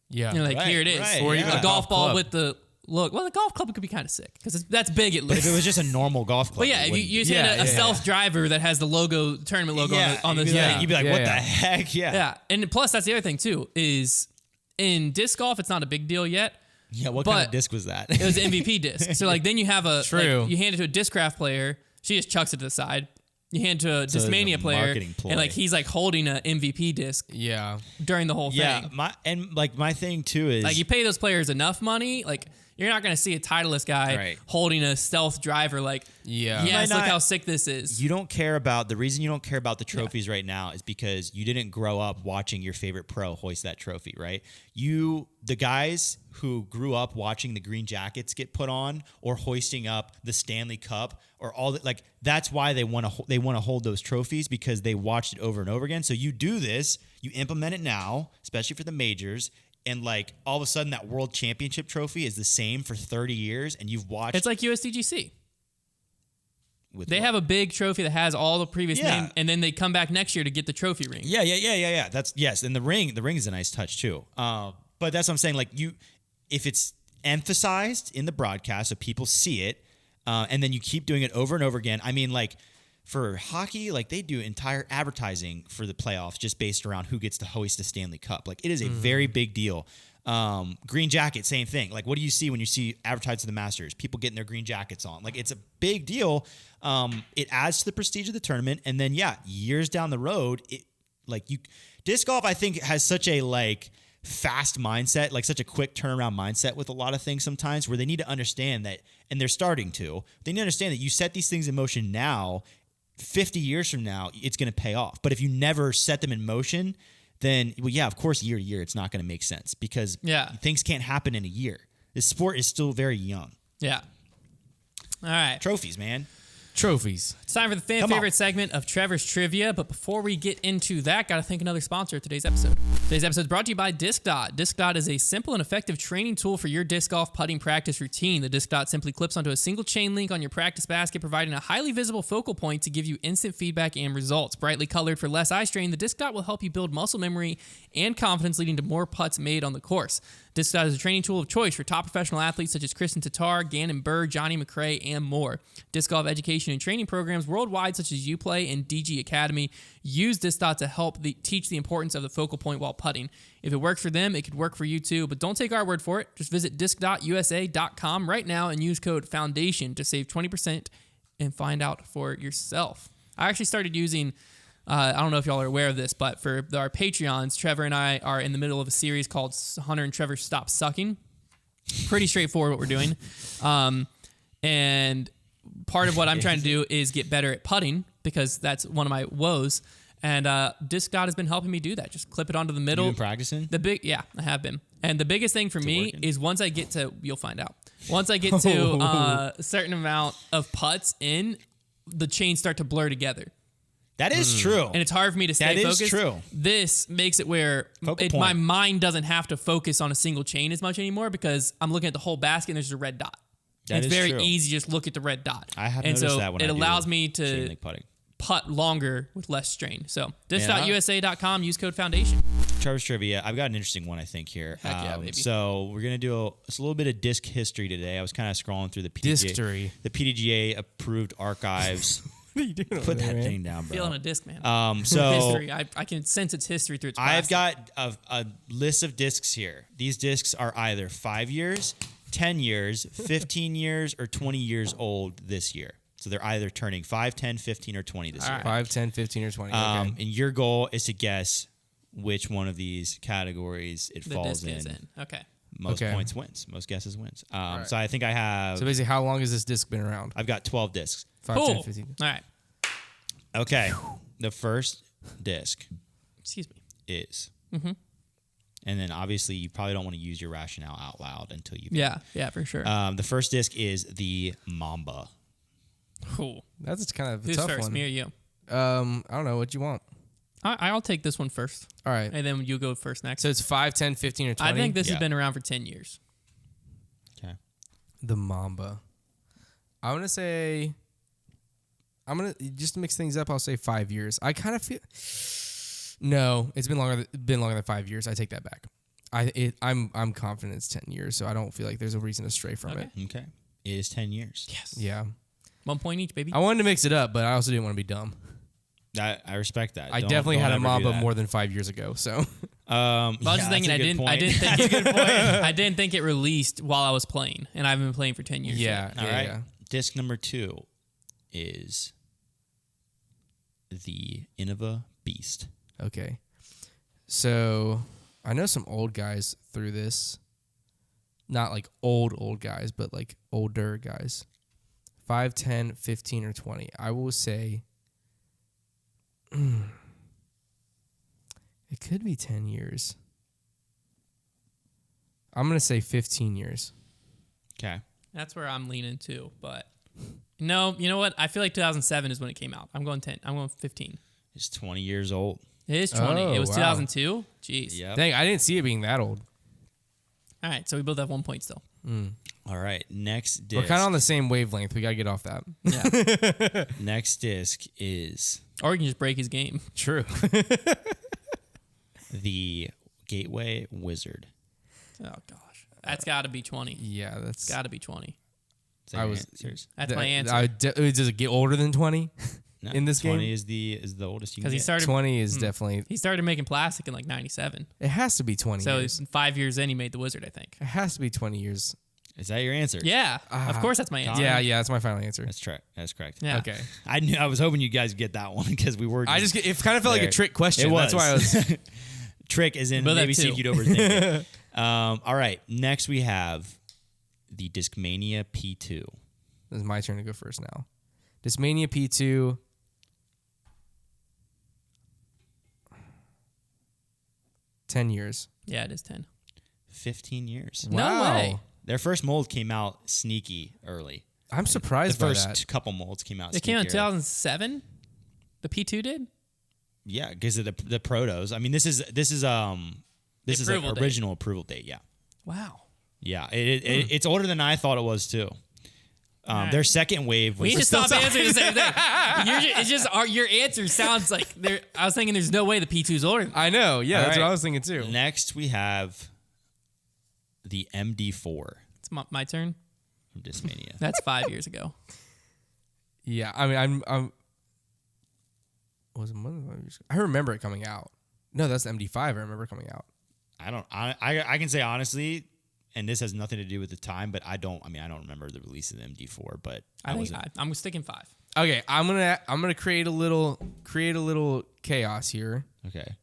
Yeah. You're like, Right, here it is. right, Or A even a golf golf ball club. with the look. Well, the golf club could be kind of sick because that's big at least. If it was just a normal golf club, But yeah, it if wouldn't you be. hand Yeah, a yeah. self driver that has the logo, tournament logo on the you'd be thing. like, you'd be like, Yeah, what yeah. the heck? Yeah. Yeah, and plus that's the other thing too is in disc golf it's not a big deal yet. Yeah, what kind But of disc was that? It was an MVP disc. So like then you have True. you hand it to a discraft player, she just chucks it to the side. You hand it to a it's a Discmania player, marketing ploy. and like he's like holding an MVP disc Yeah. during the whole yeah, thing. my thing too is Like you pay those players enough money, like you're not going to see a Titleist guy Right. holding a stealth driver like, Yeah. yes, might look not- how sick this is. you don't care about the reason you don't care about the trophies right now is because you didn't grow up watching your favorite pro hoist that trophy, right? The guys who grew up watching the green jackets get put on or hoisting up the Stanley Cup or all that, like that's why they want to hold those trophies because they watched it over and over again. So you do this, you implement it now, especially for the majors. And like all of a sudden that world championship trophy is the same for 30 years and you've watched It's like USDGC. with They what? have a big trophy that has all the previous Yeah. names, and then they come back next year to get the trophy ring. Yeah. That's yes, and the ring is a nice touch too. But that's what I'm saying. Like if it's emphasized in the broadcast so people see it, and then you keep doing it over and over again. I mean, like for hockey, like they do entire advertising for the playoffs just based around who gets to hoist the Stanley Cup. Like it is a very big deal. Green jacket, same thing. Like, what do you see when you see advertised to the Masters? People getting their green jackets on. Like, it's a big deal. It adds to the prestige of the tournament, and then years down the road, disc golf I think has such a fast mindset, like such a quick turnaround mindset with a lot of things sometimes, where they need to understand that, and they're starting to. They need to understand that you set these things in motion now. 50 years from now, it's going to pay off. But if you never set them in motion, then, of course, year to year, it's not going to make sense because things can't happen in a year. This sport is still very young. Yeah. All right. Trophies, man. Trophies. It's time for the fan Come on. favorite segment of Trevor's Trivia. But before we get into that, got to thank another sponsor of today's episode. Today's episode is brought to you by Disc Dot. Disc Dot is a simple and effective training tool for your disc golf putting practice routine. The Disc Dot simply clips onto a single chain link on your practice basket, providing a highly visible focal point to give you instant feedback and results. Brightly colored for less eye strain, the Disc Dot will help you build muscle memory and confidence, leading to more putts made on the course. Disc Dot is a training tool of choice for top professional athletes such as Kristen Tatar, Gannon Burr, Johnny McRae, and more. Disc golf education and training programs worldwide such as UPlay and DG Academy use Disc Dot to help teach the importance of the focal point while putting. If it works for them, it could work for you too, but don't take our word for it. Just visit disc.usa.com right now and use code FOUNDATION to save 20% and find out for yourself. I actually started using... I don't know if y'all are aware of this, but for our Patreons, Trevor and I are in the middle of a series called Hunter and Trevor Stop Sucking. Pretty straightforward what we're doing. And part of what I'm trying to do is get better at putting because that's one of my woes. And Disc Dot has been helping me do that. Just clip it onto the middle. You been practicing? I have been. And the biggest thing for me working? is once I get to, you'll find out. Once I get to a certain amount of putts in, the chains start to blur together. That is true. And it's hard for me to stay That focused. is true. This makes it where Focal my point. mind doesn't have to focus on a single chain as much anymore because I'm looking at the whole basket and there's a red dot. That It's is very true. easy to just look at the red dot. I have and noticed so that when it I do allows me chain to link putting. putt longer with less strain. So disc.usa.com, use code foundation. Trevor's trivia. I've got an interesting one, I think, here. Heck yeah, baby. So we're gonna do a little bit of disc history today. I was kind of scrolling through the PDGA approved archives. What are you doing? Put that thing down, bro. Feeling a disc, man. So history. I can sense its history through its I've plastic. got a list of discs here. These discs are either 5 years, 10 years, 15 years, or 20 years old this year. So they're either turning 5, 10, 15, or 20 this year. 5, 10, 15, or 20. Okay. And your goal is to guess which one of these categories it The falls disc is in. in. Okay. Most Okay. points wins. Most guesses wins. right. So I think I have. So basically, how long has this disc been around? I've got 12 discs. 5, Cool. 10, 15. All right. Okay. The first disc Excuse me. is. And then obviously you probably don't want to use your rationale out loud until you. Yeah, for sure. The first disc is the Mamba. Cool. That's kind of a Who's tough first, one. me or you? I don't know. What you want? I'll take this one first, All right. and then you go first next. So it's 5, 10, 15, or 20? I think this Yeah. has been around for 10 years. Okay. The Mamba. I'm going to say... just to mix things up, I'll say 5 years. I kind of feel... No, it's been longer than 5 years. I take that back. I'm confident it's 10 years, so I don't feel like there's a reason to stray from Okay. it. Okay. It is 10 years. Yes. Yeah. 1 point each, baby. I wanted to mix it up, but I also didn't want to be dumb. I respect that. I Don't- definitely don't had a ever do Mamba that. more than 5 years ago, so... I was just thinking I didn't think it released while I was playing, and I've been playing for 10 years. yeah. All right. Yeah. Disc number 2 is the Innova Beast. Okay. So I know some old guys through this. Not like old guys, but like older guys. 5, 10, 15, or 20. I will say it could be 10 years. I'm going to say 15 years. Okay. That's where I'm leaning too, but no, you know what? I feel like 2007 is when it came out. I'm going 10. I'm going 15. It's 20 years old. It is 20. Oh, It was wow. 2002. Jeez. Yep. Dang, I didn't see it being that old. All right, so we both have 1 point still. All right. Next disc. We're kind of on the same wavelength. We got to get off that. Yeah. Next disc is Or you can just break his game. True. the Gateway Wizard. Oh gosh, that's got to be 20. Yeah, that's... Got to be 20. Is that I your was- answers? That's my answer. Does it get older than 20? No, In this 20 game? is the oldest you can Because he get. started 20 is definitely... he started making plastic in like 97. It has to be 20 So years. 5 years in, he made the Wizard, I think. It has to be 20 years. Is that your answer? Yeah, of course that's my answer. Yeah, that's my final answer. That's correct. That's correct. Yeah. Okay. I was hoping you guys get that one because we were. It kind of felt like there. a trick question. It was. That's why I was... Trick is in Both have maybe see two. if you'd overthink it. All right. Next we have the Discmania P2. It's my turn to go first now. Discmania P2... 10 years. Yeah, it is 10. 15 years. No Wow. way. Their first mold came out sneaky early. I'm The surprised by that. first couple molds came out. It came out in sneaky early. 2007. The P2 did. Yeah, because of the protos. I mean, this is an approval date. original approval date. Yeah, Wow. yeah. It's older than I thought it was too. Their second wave was We just stop answering the same thing. It's just your answer sounds like there. I was thinking there's no way the P2 is older. Than I know. Yeah, All that's right. what I was thinking too. Next, we have the MD4 It's my turn. from Discmania. That's 5 years ago. Yeah, I mean, I'm was it more than 5 years? I remember it coming out. No, that's the MD5. I remember coming out. I can say honestly, and this has nothing to do with the time, but I don't remember the release of the MD4, but I'm sticking 5. Okay, I'm gonna create a little chaos here. okay.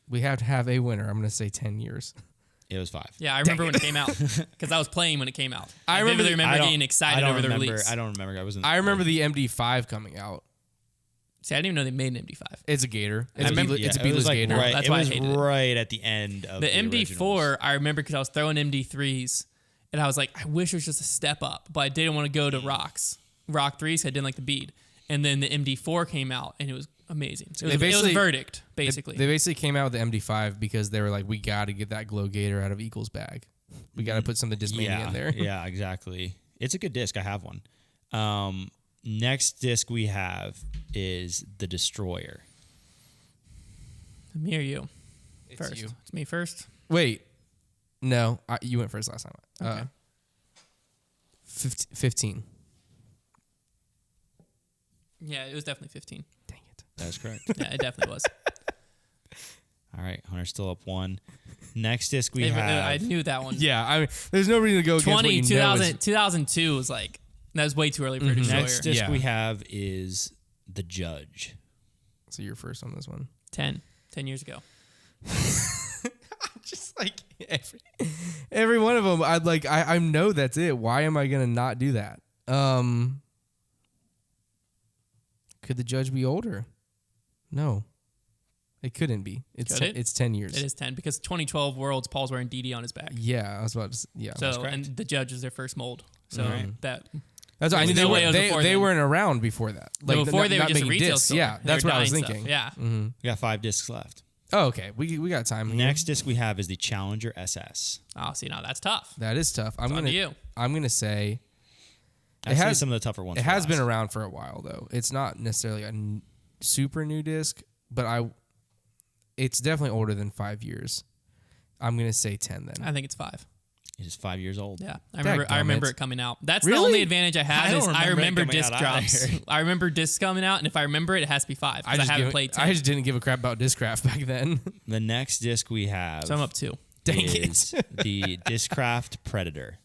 We have to have a winner. I'm gonna say 10 years. It was 5. Yeah, I remember when it came out because I was playing when it came out. I remember vividly remember getting excited over the release. I don't remember. I remember the MD5 coming out. See, I didn't even know they made an MD5. It's a Gator. It's I remember- it's a it was beadless like Gator. right. That's it why I was hated it. right at the end of The the MD4, originals. I remember because I was throwing MD3s, and I was like, I wish it was just a step up, but I didn't want to go to Rock 3s. I didn't like the bead, and then the MD4 came out, and it was amazing. So it was a verdict, basically. They basically came out with the MD5 because they were like, we got to get that Glow Gator out of Eagles' bag. We got to put some of the Discmania in there. Yeah, exactly. It's a good disc. I have one. Next disc we have is the Destroyer. Me or you? It's First. you. It's me first. Wait. No, you went first last time. Okay. 15. Yeah, it was definitely 15. Dang it. That's correct. Yeah, it definitely was. All right, Hunter's still up 1. Next disc we I have. knew that one. Yeah, I mean, there's no reason to go against what you 2002 was like, that was way too early for a Destroyer. Next disc Yeah. we have is the Judge. So you're first on this one. 10 years ago. Just like every one of them, I know that's it. Why am I gonna not do that? Could the Judge be older? No, it couldn't be. It's 10 years. It is 10 because 2012 Worlds, Paul's wearing DD on his back. Yeah, I was about to. Yeah, So and the Judge is their first mold. So that's I knew no way it was they before they then. weren't around before that. No, before they were not just a making retail discs. store. Yeah, They that's were what I was dyeing thinking. stuff. Yeah. We got 5 discs left. Oh, okay. We got time. Here. Next disc we have is the Challenger SS. Oh, see, now that's tough. That is tough. On to you. I'm gonna say Actually, has- some of the tougher ones. it for has been last. around for a while though. It's not necessarily a super new disc, but it's definitely older than 5 years. I'm gonna say 10 then. I think it's 5. It is 5 years old. Yeah, I remember Dadgummit. it coming out. That's the Really? only advantage I have I is don't I remember it remember coming disc out drops. either. I remember discs coming out, and if I remember it, it has to be 5 because I haven't played 10. I just didn't give a crap about Discraft back then. The next disc we have So I'm up 2. Dang is it. the Discraft Predator.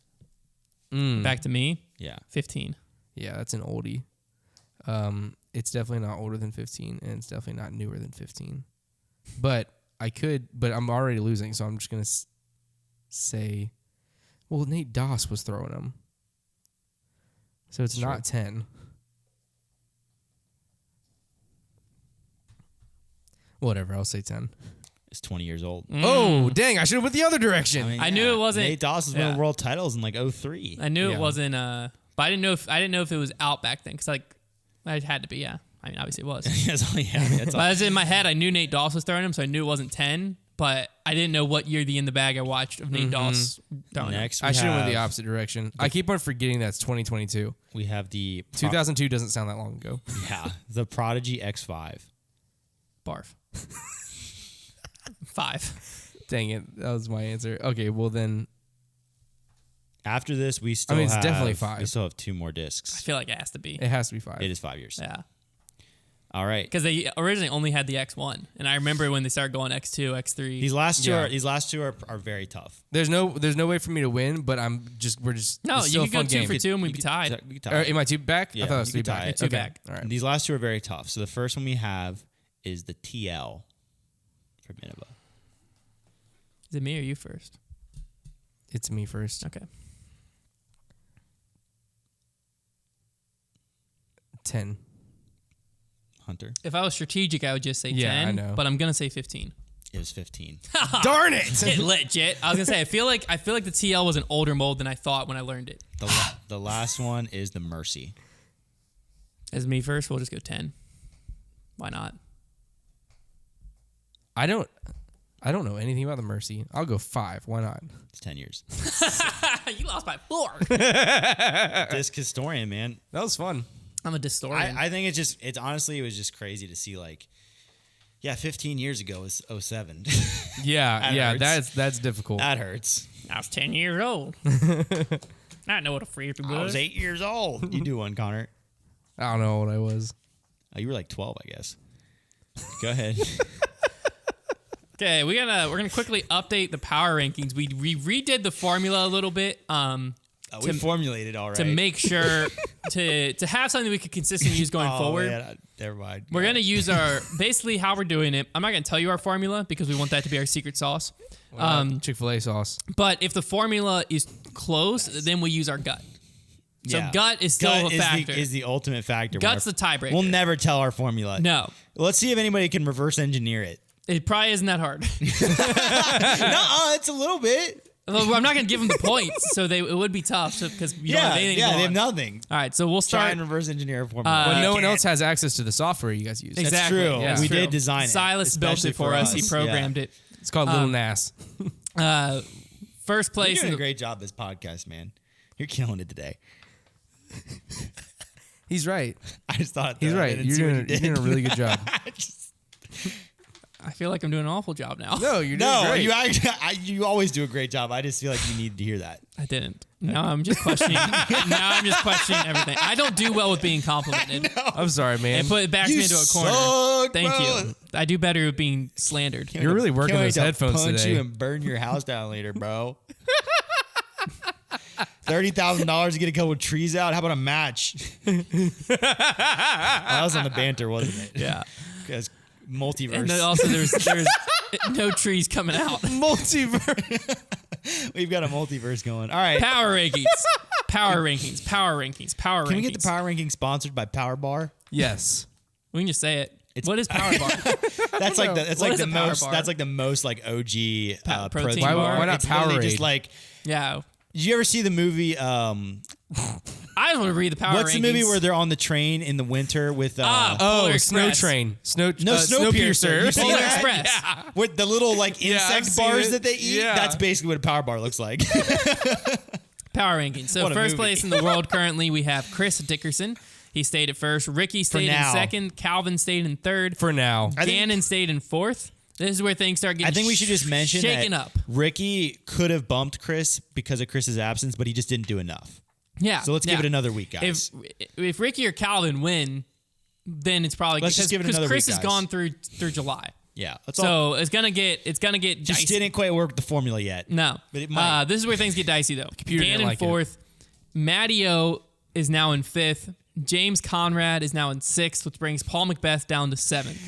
Back to me, Yeah. 15. Yeah, that's an oldie. It's definitely not older than 15, and it's definitely not newer than 15. But I'm already losing, so I'm just gonna say, well, Nate Doss was throwing them, so it's Sure. not 10. Whatever, I'll say 10. It's 20 years old. Oh, dang! I should have went the other direction. I knew it wasn't- Nate Doss was winning yeah. world titles in like 03. I knew Yeah. it wasn't. But I didn't know if it was out back then because it had to be. Yeah, I mean obviously it was. That's all. But as in my head, I knew Nate Doss was throwing them, so I knew it wasn't 10. But I didn't know what year the In the Bag I watched of Nate Doss throwing them. Next, I should have went the have- opposite direction. I keep on forgetting that's 2022. We have the 2002 doesn't sound that long ago. Yeah, the Prodigy X5. Barf. 5. Dang it, that was my answer. Okay, well then, After this, we still it's have, definitely 5. We still have 2 more I discs. feel like it has to be. it has to be 5. It is 5 years. Yeah. All right. Because they originally only had the X1, and I remember when they started going X2, X3. These last two Yeah. are very tough. There's no way for me to win, but we're just no, it's you still a could go fun 2 game. for 2 and we'd be tied. We could tie. Am I 2 back? Yeah, I thought it was you 3 could tie back. it. 2 Okay. back. All right. These last 2 are very tough. So the first one we have is the TL for Minerva. Is it me or you first? It's me first. Okay. 10. Hunter. If I was strategic, I would just say 10. Yeah, I know. But I'm gonna say 15. It was 15. Darn it! It legit. I was gonna say I feel like the TL was an older mold than I thought when I learned it. The last one is the Mercy. As me first, we'll just go 10. Why not? I don't know anything about the Mercy. I'll go 5. Why not? It's 10 years. You lost by 4. Disc historian, man. That was fun. I'm a distorian. I think it was just crazy to see 15 years ago was 07. Yeah, That yeah. hurts. That's difficult. That hurts. I was 10 years old. I know what a free was. I was 8 years old. You do one, Konner. I don't know how old I was. Oh, you were like 12, I guess. Go ahead. Okay, we're gonna quickly update the power rankings. We redid the formula a little bit. We formulated all right. To make sure to have something we could consistently use going forward. Man, never mind. We're going to use basically how we're doing it. I'm not going to tell you our formula because we want that to be our secret sauce. Chick-fil-A sauce. But if the formula is close, then we use our gut. So Yeah. gut is still a factor. Is the ultimate factor. Gut's the tiebreaker. We'll never tell our formula. No. Let's see if anybody can reverse engineer it. It probably isn't that hard. It's a little bit. Well, I'm not going to give them the points, so it would be tough because you don't have anything they going have on. nothing. All right, so we'll Try start. and reverse engineer a formula. But Uh, no one else has access to the software you guys use. That's Exactly. true. Yeah, We it's true. did design it. Silas built especially it for us. He programmed it. It's called Little Nas. First place. You're doing a great job this podcast, man. You're killing it today. He's right. I just thought He's that. I right. didn't see what he You're did. doing a really good job. I feel like I'm doing an awful job now. No, you're doing No, great. you always do a great job. I just feel like you need to hear that. I didn't. Now I'm just questioning. now I'm just questioning everything. I don't do well with being complimented. I'm sorry, man. It backs You me into a corner. suck, Thank bro. you. I do better with being slandered. You're really working Can't wait those to headphones punch today. you and burn your house down later, bro. $30,000 to get a couple trees out. How about a match? That was on the banter, wasn't it? Yeah. Because multiverse. And then also there's no trees coming out. Multiverse. We've got a multiverse going. All right. Power rankings. Power rankings. Power rankings. Power rankings. Can we get the power ranking sponsored by Power Bar? Yes. We can just say it. What is Power Bar? That's like the What is a Power most. Bar? That's like the most like OG protein bar. bar? Why not It's literally Powerade? just like. Yeah. Did you ever see the movie? I just want to read the power What's rankings. the movie where they're on the train in the winter with? Polar Oh, Snow Express. Train. Snowpiercer. You see Polar that? Express. With the little like Yeah, I've insect seen bars it. that they eat. Yeah. That's basically what a Power Bar looks like. Power rankings. So What a first movie. place in the world currently, we have Chris Dickerson. He stayed at first. Ricky stayed in now. second. Calvin stayed in third. For now. I think- Gannon stayed in fourth. This is where things start getting I think we should just mention shaken that up. Ricky could have bumped Chris because of Chris's absence, but he just didn't do enough. Yeah. So let's give it another week, guys. If Ricky or Calvin win, then it's probably Let's just give it another Chris week, is guys. gone through July. Yeah. That's all. So it's gonna get Just dicey. didn't quite work with the formula yet. No. But it might. This is where things get dicey though. computer didn't Gannon like it. fourth. Matty-O is now in fifth. James Conrad is now in sixth, which brings Paul Macbeth down to seventh.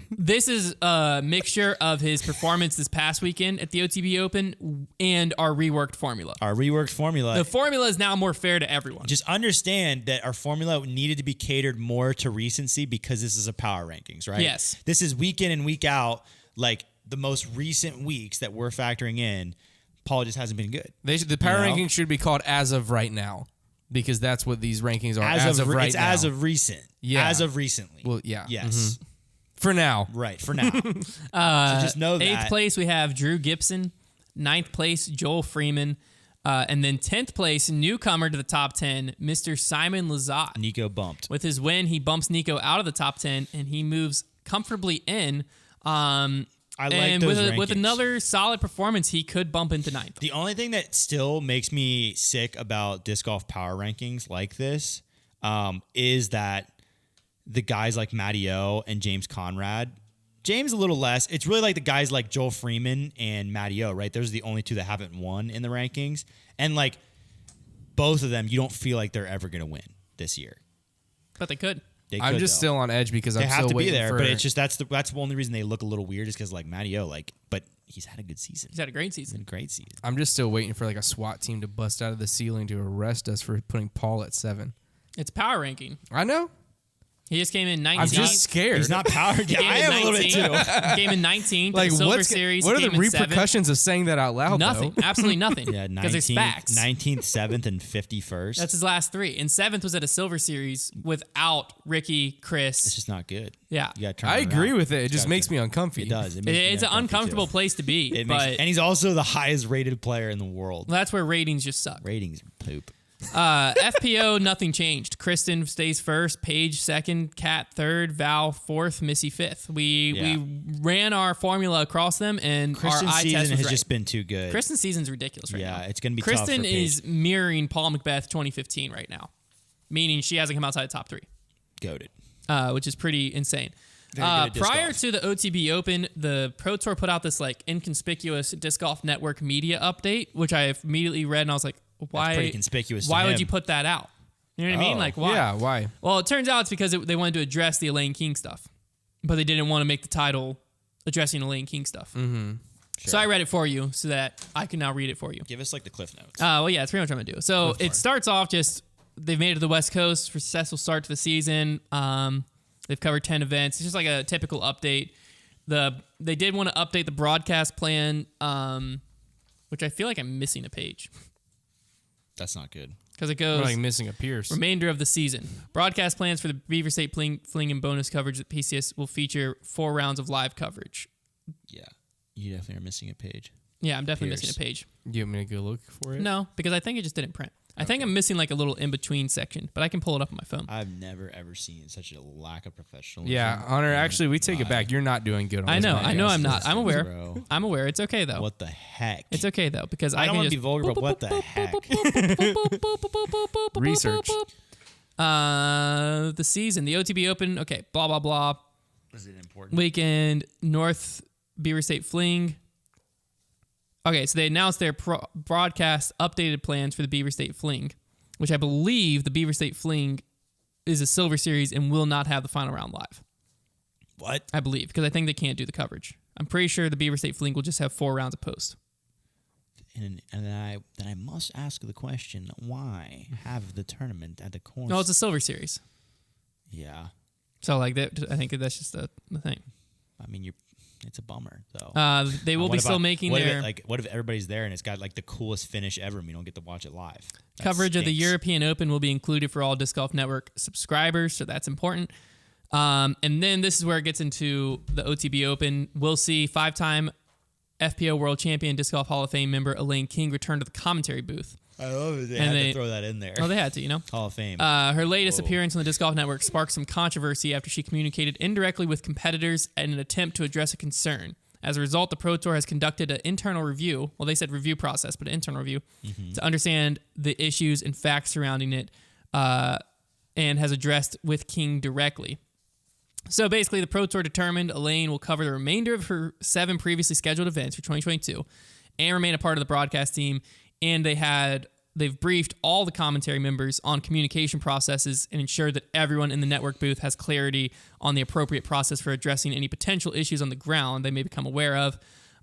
This is a mixture of his performance this past weekend at the OTB Open and our reworked formula. Our reworked formula. The formula is now more fair to everyone. Just understand that our formula needed to be catered more to recency because this is a power rankings, right? Yes. This is week in and week out, like the most recent weeks that we're factoring in. Paul just hasn't been good. The power You know? ranking should be called as of right now, because that's what these rankings are. As of right it's now. as of recent. Yeah. As of recently. Well, yeah. Yes. For now. Right. For now. So just know that. Eighth place, we have Drew Gibson. Ninth place, Joel Freeman. And then 10th place, newcomer to the top 10, Mr. Simon Lazat. Nico bumped. With his win, he bumps Nico out of the top 10, and he moves comfortably in. I like and those with rankings. another solid performance, he could bump into ninth. The only thing that still makes me sick about disc golf power rankings like this is that the guys like Matty-O and James Conrad, James a little less. It's really like the guys like Joel Freeman and Matty-O, right? Those are the only two that haven't won in the rankings. And like both of them, you don't feel like they're ever going to win this year. But they could. They I'm could, just though. still on edge because They I'm have still to be waiting there, for. but it's just that's the only reason they look a little weird is because like Matty-O, but he's had a good season. He's had a great It's season. been a great season. I'm just still waiting for like a SWAT team to bust out of the ceiling to arrest us for putting Paul at 7. It's power ranking. I know. He just came in 19th. I'm just scared. He's not powered. Yeah, Came I in am a little bit 19th. too. Came in 19th. Like, in the Silver what's Series. what are He the came in seventh. repercussions of saying that out loud? Nothing. Though? Absolutely nothing. Yeah, Because it's 19th, facts. 19th, 7th, and 51st. That's his last three. And seventh was at a Silver Series without Ricky, It's Chris. just not good. Yeah. You gotta turn I it agree around. with it. It just Gotta makes turn- me uncomfy. It does. It makes me It's an uncomfy, uncomfortable too. place to be. It but makes, and he's also the highest rated player in the world. that's where ratings just suck. Ratings are poop. FPO, nothing changed. Kristen stays first, Paige second, Kat third, Val fourth, Missy fifth. We ran our formula across them, and Kristen's our eye test season was has right. just been too good. Kristen's season's ridiculous right now. Yeah, it's gonna be tough Kristen for Paige. is mirroring Paul Macbeth 2015 right now, meaning she hasn't come outside the top 3, Goated. which is pretty insane. Very good at disc Prior golf. to the OTB Open, the Pro Tour put out this like inconspicuous Disc Golf Network media update, which I immediately read, and I was like, why? pretty conspicuous to Why would him. you put that out? You know what I mean? Oh. Like, why? Yeah, why? Well, it turns out it's because they wanted to address the Elaine King stuff, but they didn't want to make the title addressing Elaine King stuff. Mm-hmm. So I read it for you so that I can now read it for you. Give us like the cliff notes. Well, yeah, that's pretty much what I'm gonna do. So for it it. starts off just they've made it to the West Coast for a successful start to the season. They've covered 10 events. It's just like a typical update. They did want to update the broadcast plan, which I feel like I'm missing a page That's not good. because it We're goes like missing a Pierce. remainder of the season. Broadcast plans for the Beaver State Fling and bonus coverage at PCS will feature 4 rounds of live coverage. Yeah, you definitely are missing a page. Yeah, I'm definitely Pierce. missing a page. You want me to go look for it? No, because I think it just didn't print. I think I'm missing like a little in between section, but I can pull it up on my phone. I've never ever seen such a lack of professionalism. Yeah, Honor. Actually, we take it back. You're not doing good. On I this know. podcast. I know. I'm not. I'm aware. Bro. I'm aware. It's okay though. What the heck? It's okay though because I don't can want to just be vulgar, but what the heck? Research. The season, the OTB Open. Okay, blah blah blah. Is it important? Weekend, North Beaver State Fling. Okay, so they announced their broadcast updated plans for the Beaver State Fling, which I believe the Beaver State Fling is a silver series and will not have the final round live. What? I believe, because I think they can't do the coverage. I'm pretty sure the Beaver State Fling will just have 4 rounds of post. And then I must ask the question: why have the tournament at the course? No, it's a silver series. Yeah. So like that, I think that's just the thing. I mean, it's a bummer though. They will be still making their what if everybody's there and it's got like the coolest finish ever and we don't get to watch it live? That coverage of the stinks. European Open will be included for all Disc Golf Network subscribers, so that's important. And then this is where it gets into the OTB Open. We'll see 5-time FPO World Champion Disc Golf Hall of Fame member Elaine King return to the commentary booth. I love it. They And had they- to throw that in there. Oh, they had to, you know? Hall of Fame. Her latest Whoa. appearance on the Disc Golf Network sparked some controversy after she communicated indirectly with competitors in an attempt to address a concern. As a result, the Pro Tour has conducted an internal review. Well, they said review process, but an internal review to understand the issues and facts surrounding it and has addressed with King directly. So basically, the Pro Tour determined Elaine will cover the remainder of her 7 previously scheduled events for 2022 and remain a part of the broadcast team. And they've briefed all the commentary members on communication processes and ensured that everyone in the network booth has clarity on the appropriate process for addressing any potential issues on the ground they may become aware of.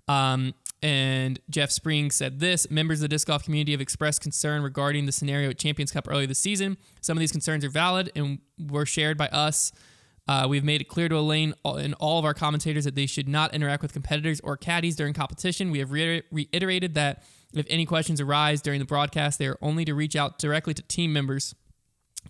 And Jeff Spring said this: members of the disc golf community have expressed concern regarding the scenario at Champions Cup early this season. Some of these concerns are valid and were shared by us. We've made it clear to Elaine and all of our commentators that they should not interact with competitors or caddies during competition. We have reiterated that if any questions arise during the broadcast, they are only to reach out directly to team members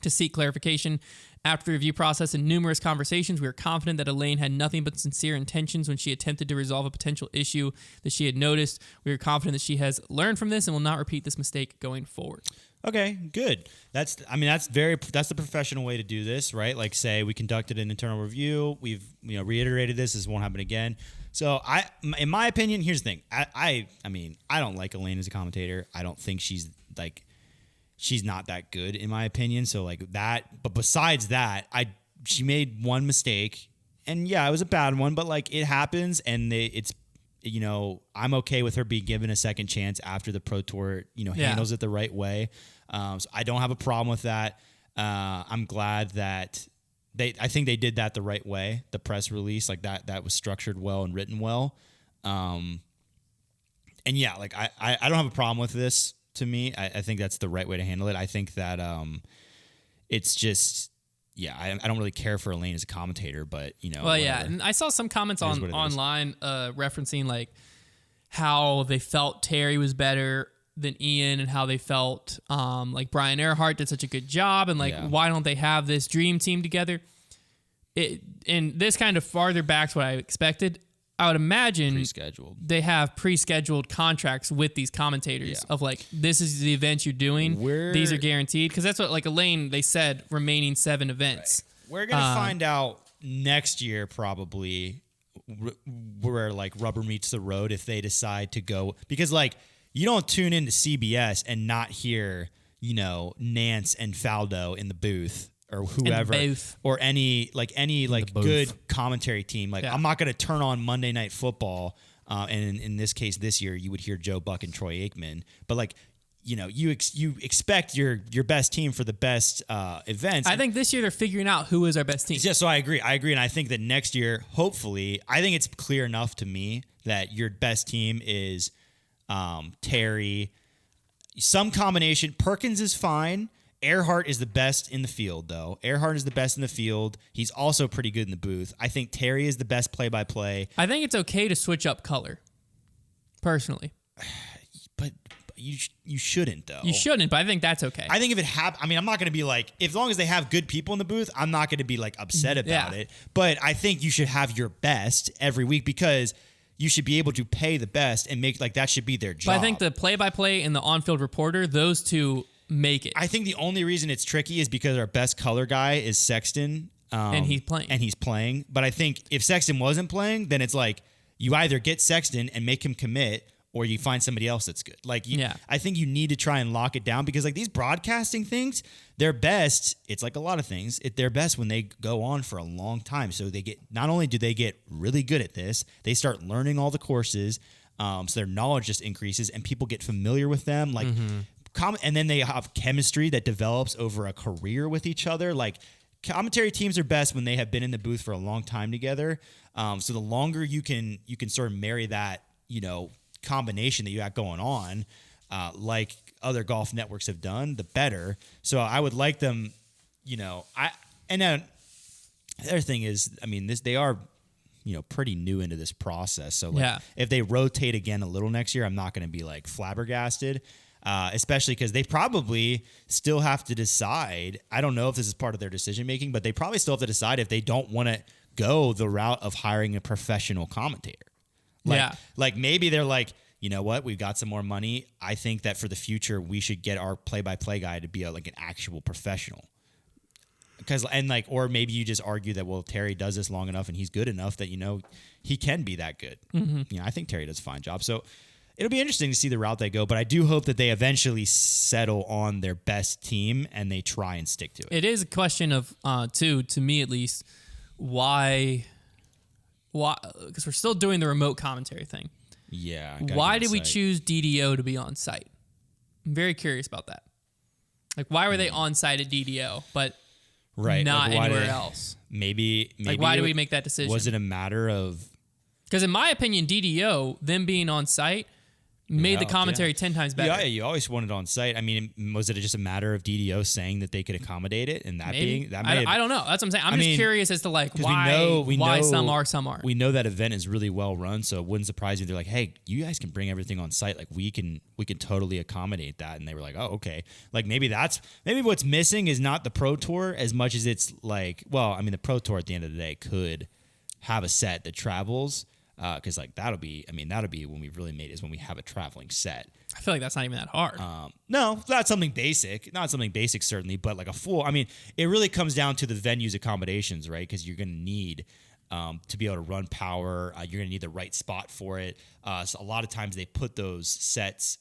to seek clarification. After the review process and numerous conversations, we are confident that Elaine had nothing but sincere intentions when she attempted to resolve a potential issue that she had noticed. We are confident that she has learned from this and will not repeat this mistake going forward. Okay, good. That's the professional way to do this, right? Like, say we conducted an internal review, we've reiterated this won't happen again. So in my opinion, here's the thing. I mean, I don't like Elaine as a commentator. I don't think she's not that good in my opinion. So like that, but besides that, she made one mistake, and yeah, it was a bad one, but like it happens, and I'm okay with her being given a second chance after the Pro Tour, handles it the right way. So I don't have a problem with that. I'm glad that I think they did that the right way. The press release, like that was structured well and written well. And yeah, like I don't have a problem with this. To me, I think that's the right way to handle it. I think that it's just, yeah, I don't really care for Elaine as a commentator, but Well, whatever. yeah, and I saw some comments online referencing like how they felt Terry was better than Ian and how they felt like Brian Earhart did such a good job and why don't they have this dream team together? And this kind of farther backs what I expected. I would imagine Pre-scheduled. they have pre-scheduled contracts with these commentators of like, this is the events you're doing. These are guaranteed. Because that's what like Elaine, they said remaining 7 events. Right. We're going to find out next year probably where like rubber meets the road if they decide to go. Because like you don't tune into CBS and not hear, Nance and Faldo in the booth. Or whoever, or any good commentary team. Like I'm not going to turn on Monday Night Football, and in this case, this year you would hear Joe Buck and Troy Aikman. But like, you expect your best team for the best events. I think this year they're figuring out who is our best team. Yeah, so I agree, and I think that next year, hopefully, I think it's clear enough to me that your best team is Terry. Some combination. Perkins is fine. Earhart is the best in the field, though. Earhart is the best in the field. He's also pretty good in the booth. I think Terry is the best play-by-play. I think it's okay to switch up color, personally. But you shouldn't, though. You shouldn't, but I think that's okay. I think if it happens, I mean, I'm not going to be like, as long as they have good people in the booth, I'm not going to be like upset about it. But I think you should have your best every week because you should be able to pay the best and make like that should be their job. But I think the play-by-play and the on-field reporter, those two make it. I think the only reason it's tricky is because our best color guy is Sexton. And he's playing. But I think if Sexton wasn't playing, then it's like you either get Sexton and make him commit, or you find somebody else that's good. I think you need to try and lock it down, because like these broadcasting things, they're best. It's like a lot of things. They're best when they go on for a long time. So not only do they get really good at this, they start learning all the courses. So their knowledge just increases and people get familiar with them. And then they have chemistry that develops over a career with each other. Like, commentary teams are best when they have been in the booth for a long time together. So the longer you can sort of marry that, combination that you got going on, like other golf networks have done, the better. So I would like them, and then the other thing is, they are, pretty new into this process. So if they rotate again a little next year, I'm not going to be like flabbergasted. Especially because they probably still have to decide. I don't know if this is part of their decision making, but they probably still have to decide if they don't want to go the route of hiring a professional commentator. Like maybe they're like, you know what, we've got some more money. I think that for the future, we should get our play-by-play guy to be an actual professional. Or maybe you just argue that, well, Terry does this long enough and he's good enough that, he can be that good. Mm-hmm. I think Terry does a fine job. So it'll be interesting to see the route they go, but I do hope that they eventually settle on their best team and they try and stick to it. It is a question of, to me at least, why, because we're still doing the remote commentary thing. Yeah. Why did we choose DDO to be on site? I'm very curious about that. Like, why were they on site at DDO, but not anywhere else? Maybe. Why did we make that decision? Was it a matter of... Because in my opinion, DDO, them being on site, made the commentary 10 times better. Yeah, you always wanted on site. Was it just a matter of DDO saying that they could accommodate it, and I don't know. That's what I'm saying. I'm just curious as to why some are, some aren't. We know that event is really well run, so it wouldn't surprise me. They're like, hey, you guys can bring everything on site. Like we can totally accommodate that. And they were like, oh, okay. Like maybe what's missing is not the Pro Tour as much as it's like, the Pro Tour at the end of the day could have a set that travels. Because that'll be when we really made it, is when we have a traveling set. I feel like that's not even that hard. No, not something basic, certainly, but like a full. It really comes down to the venue's accommodations, right? Because you're going to need to be able to run power. You're going to need the right spot for it. So a lot of times they put those sets.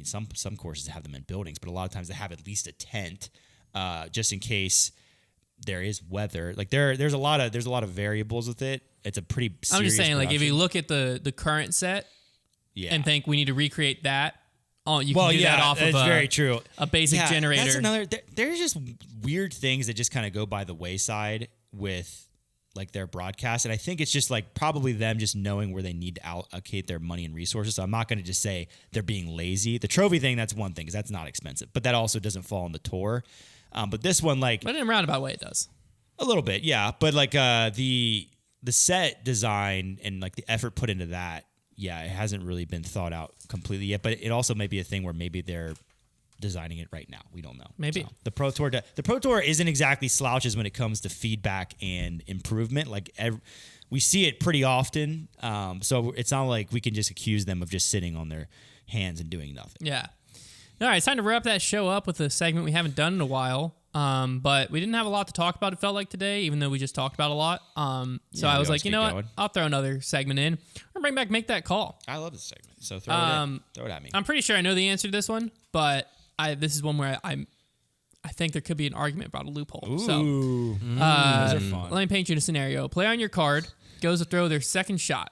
Some courses have them in buildings, but a lot of times they have at least a tent, just in case there is weather. Like there's a lot of variables with it. It's a pretty serious I'm just saying, production. like, if you look at the current set and think we need to recreate that, can do that off of very true. A basic generator. That's another. There's just weird things that just kind of go by the wayside with like their broadcast, and I think it's just like probably them just knowing where they need to allocate their money and resources. So I'm not going to just say they're being lazy. The trophy thing, that's one thing, because that's not expensive, but that also doesn't fall on the tour. But this one, like, but in a roundabout way, it does a little bit, yeah. But like the set design and like the effort put into that, it hasn't really been thought out completely yet. But it also may be a thing where maybe they're designing it right now. We don't know. Maybe so the Pro Tour isn't exactly slouches when it comes to feedback and improvement. Like we see it pretty often. So it's not like we can just accuse them of just sitting on their hands and doing nothing. Yeah. All right, it's time to wrap that show up with a segment we haven't done in a while. But we didn't have a lot to talk about, it felt like, today, even though we just talked about a lot. So I was like, you know what? I'll throw another segment in. Or bring back Make That Call. I love this segment, so throw it at me. I'm pretty sure I know the answer to this one, but this is one where I think there could be an argument about a loophole. Ooh. So those are fun. Let me paint you in a scenario. Player on your card goes to throw their second shot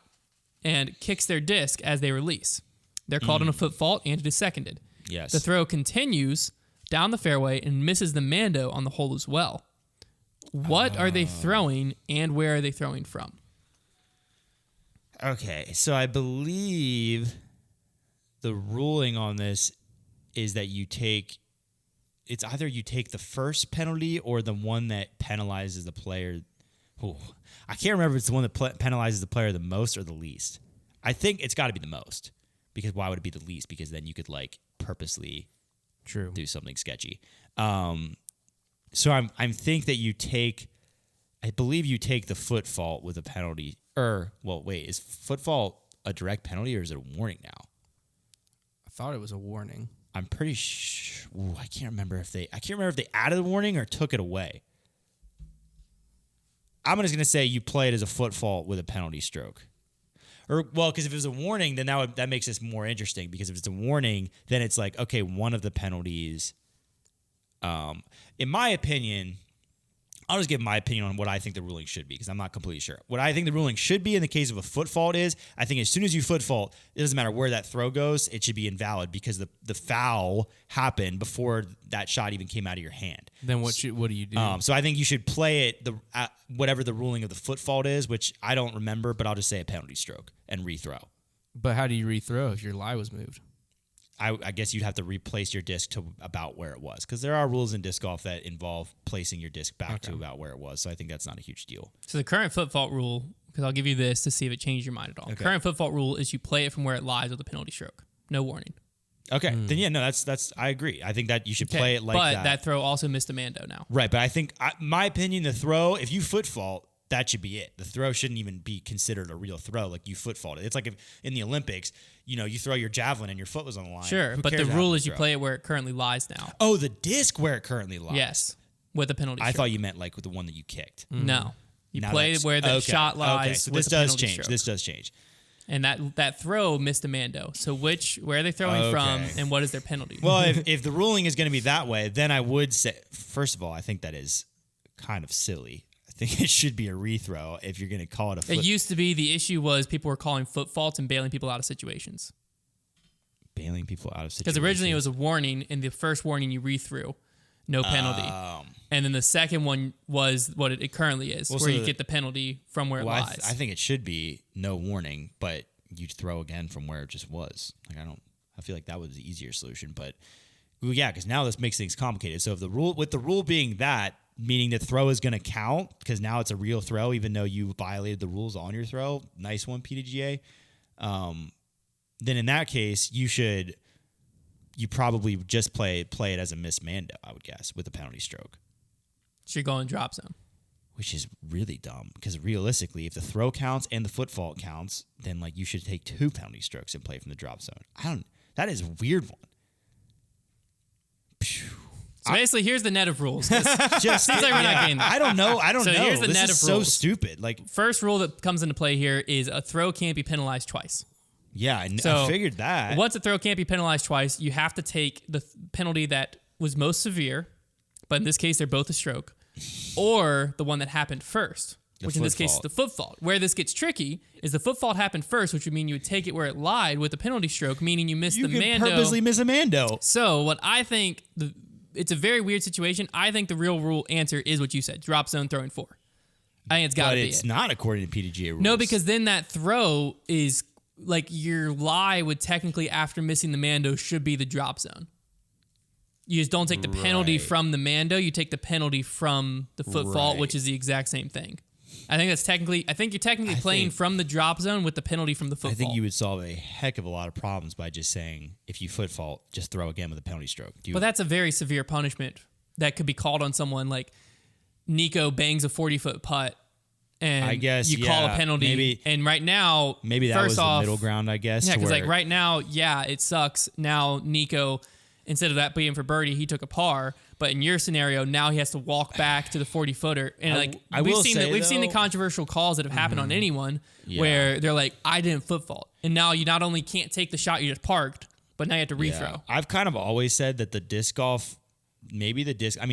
and kicks their disc as they release. They're called on a foot fault, and it is seconded. Yes. The throw continues down the fairway and misses the Mando on the hole as well. What are they throwing, and where are they throwing from? Okay, so I believe the ruling on this is that it's either you take the first penalty or the one that penalizes the player. Ooh, I can't remember if it's the one that penalizes the player the most or the least. I think it's got to be the most, because why would it be the least? Because then you could like purposely do something sketchy. So I'm think that I believe you take the foot fault with a penalty. Is foot fault a direct penalty or is it a warning now? I thought it was a warning. I'm pretty sure. I can't remember if they added the warning or took it away. I'm just gonna say you play it as a foot fault with a penalty stroke. Because if it was a warning, then that makes this more interesting. Because if it's a warning, then it's like, okay, one of the penalties. In my opinion, I'll just give my opinion on what I think the ruling should be because I'm not completely sure. What I think the ruling should be in the case of a foot fault is, I think as soon as you foot fault, it doesn't matter where that throw goes, it should be invalid because the foul happened before that shot even came out of your hand. Then what do you do? So I think you should play it whatever the ruling of the foot fault is, which I don't remember, but I'll just say a penalty stroke and rethrow. But how do you rethrow if your lie was moved? I guess you'd have to replace your disc to about where it was because there are rules in disc golf that involve placing your disc back to about where it was. So I think that's not a huge deal. So the current foot fault rule, because I'll give you this to see if it changed your mind at all. Okay. Current foot fault rule is you play it from where it lies with a penalty stroke. No warning. Okay. Then yeah, no, that's I agree. I think that you should play it like that. But that throw also missed a Mando now. Right, but I think my opinion, the throw, if you foot fault, that should be it. The throw shouldn't even be considered a real throw. Like you foot faulted. It's like if in the Olympics, you throw your javelin and your foot was on the line. Sure, but the rule is you play it where it currently lies now. Oh, the disc where it currently lies. Yes, with a penalty stroke. I thought you meant like with the one that you kicked. No, you play it where the shot lies. Okay, so with this does penalty change. stroke. This does change. And that throw missed a Mando. So where are they throwing from, and what is their penalty? Well, if the ruling is going to be that way, then I would say, first of all, I think that is kind of silly. I think it should be a rethrow if you're going to call it a foot. It used to be the issue was people were calling foot faults and bailing people out of situations. Bailing people out of situations. Because originally it was a warning, and the first warning you rethrew, no penalty. And then the second one was what it currently is, where you get the penalty from where it lies. I think it should be no warning, but you throw again from where it just was. I feel like that was the easier solution, but yeah, because now this makes things complicated. So if the rule being that, meaning the throw is going to count because now it's a real throw, even though you violated the rules on your throw. Nice one, PDGA. Then in that case, you probably just play it as a missed Mando, I would guess, with a penalty stroke. So you're going drop zone. Which is really dumb because realistically, if the throw counts and the foot fault counts, then like you should take 2 penalty strokes and play from the drop zone. That is a weird one. So basically, here's the net of rules. Seems like we're not getting that. I don't know. So here's the net of so rules. Stupid. Like first rule that comes into play here is a throw can't be penalized twice. Yeah, I figured that. Once a throw can't be penalized twice, you have to take the penalty that was most severe, but in this case, they're both a stroke, or the one that happened first, which in this case is the foot fault. Where this gets tricky is the foot fault happened first, which would mean you would take it where it lied with a penalty stroke, meaning you missed the Mando. You could purposely miss a Mando. So what I think, it's a very weird situation. I think the real rule answer is what you said, drop zone throwing 4. I think it's got to be it. But it's not according to PDGA rules. No, because then that throw is like your lie would technically, after missing the Mando, should be the drop zone. You just don't take the penalty from the Mando. You take the penalty from the foot fault, which is the exact same thing. I think you're technically playing from the drop zone with the penalty from the foot fault. I think you would solve a heck of a lot of problems by just saying, if you foot fault, just throw again with a penalty stroke. But that's a very severe punishment that could be called on someone. Like Nico bangs a 40-foot putt, and I guess you call a penalty. Maybe, and right now, maybe that was the middle ground. I guess. Yeah, because like right now, it sucks. Now Nico, instead of that being for birdie, he took a par. But in your scenario, now he has to walk back to the 40-footer. And we've seen the controversial calls that have happened on anyone where they're like, I didn't foot fault. And now you not only can't take the shot you just parked, but now you have to rethrow. Yeah. I've kind of always said that the disc golf,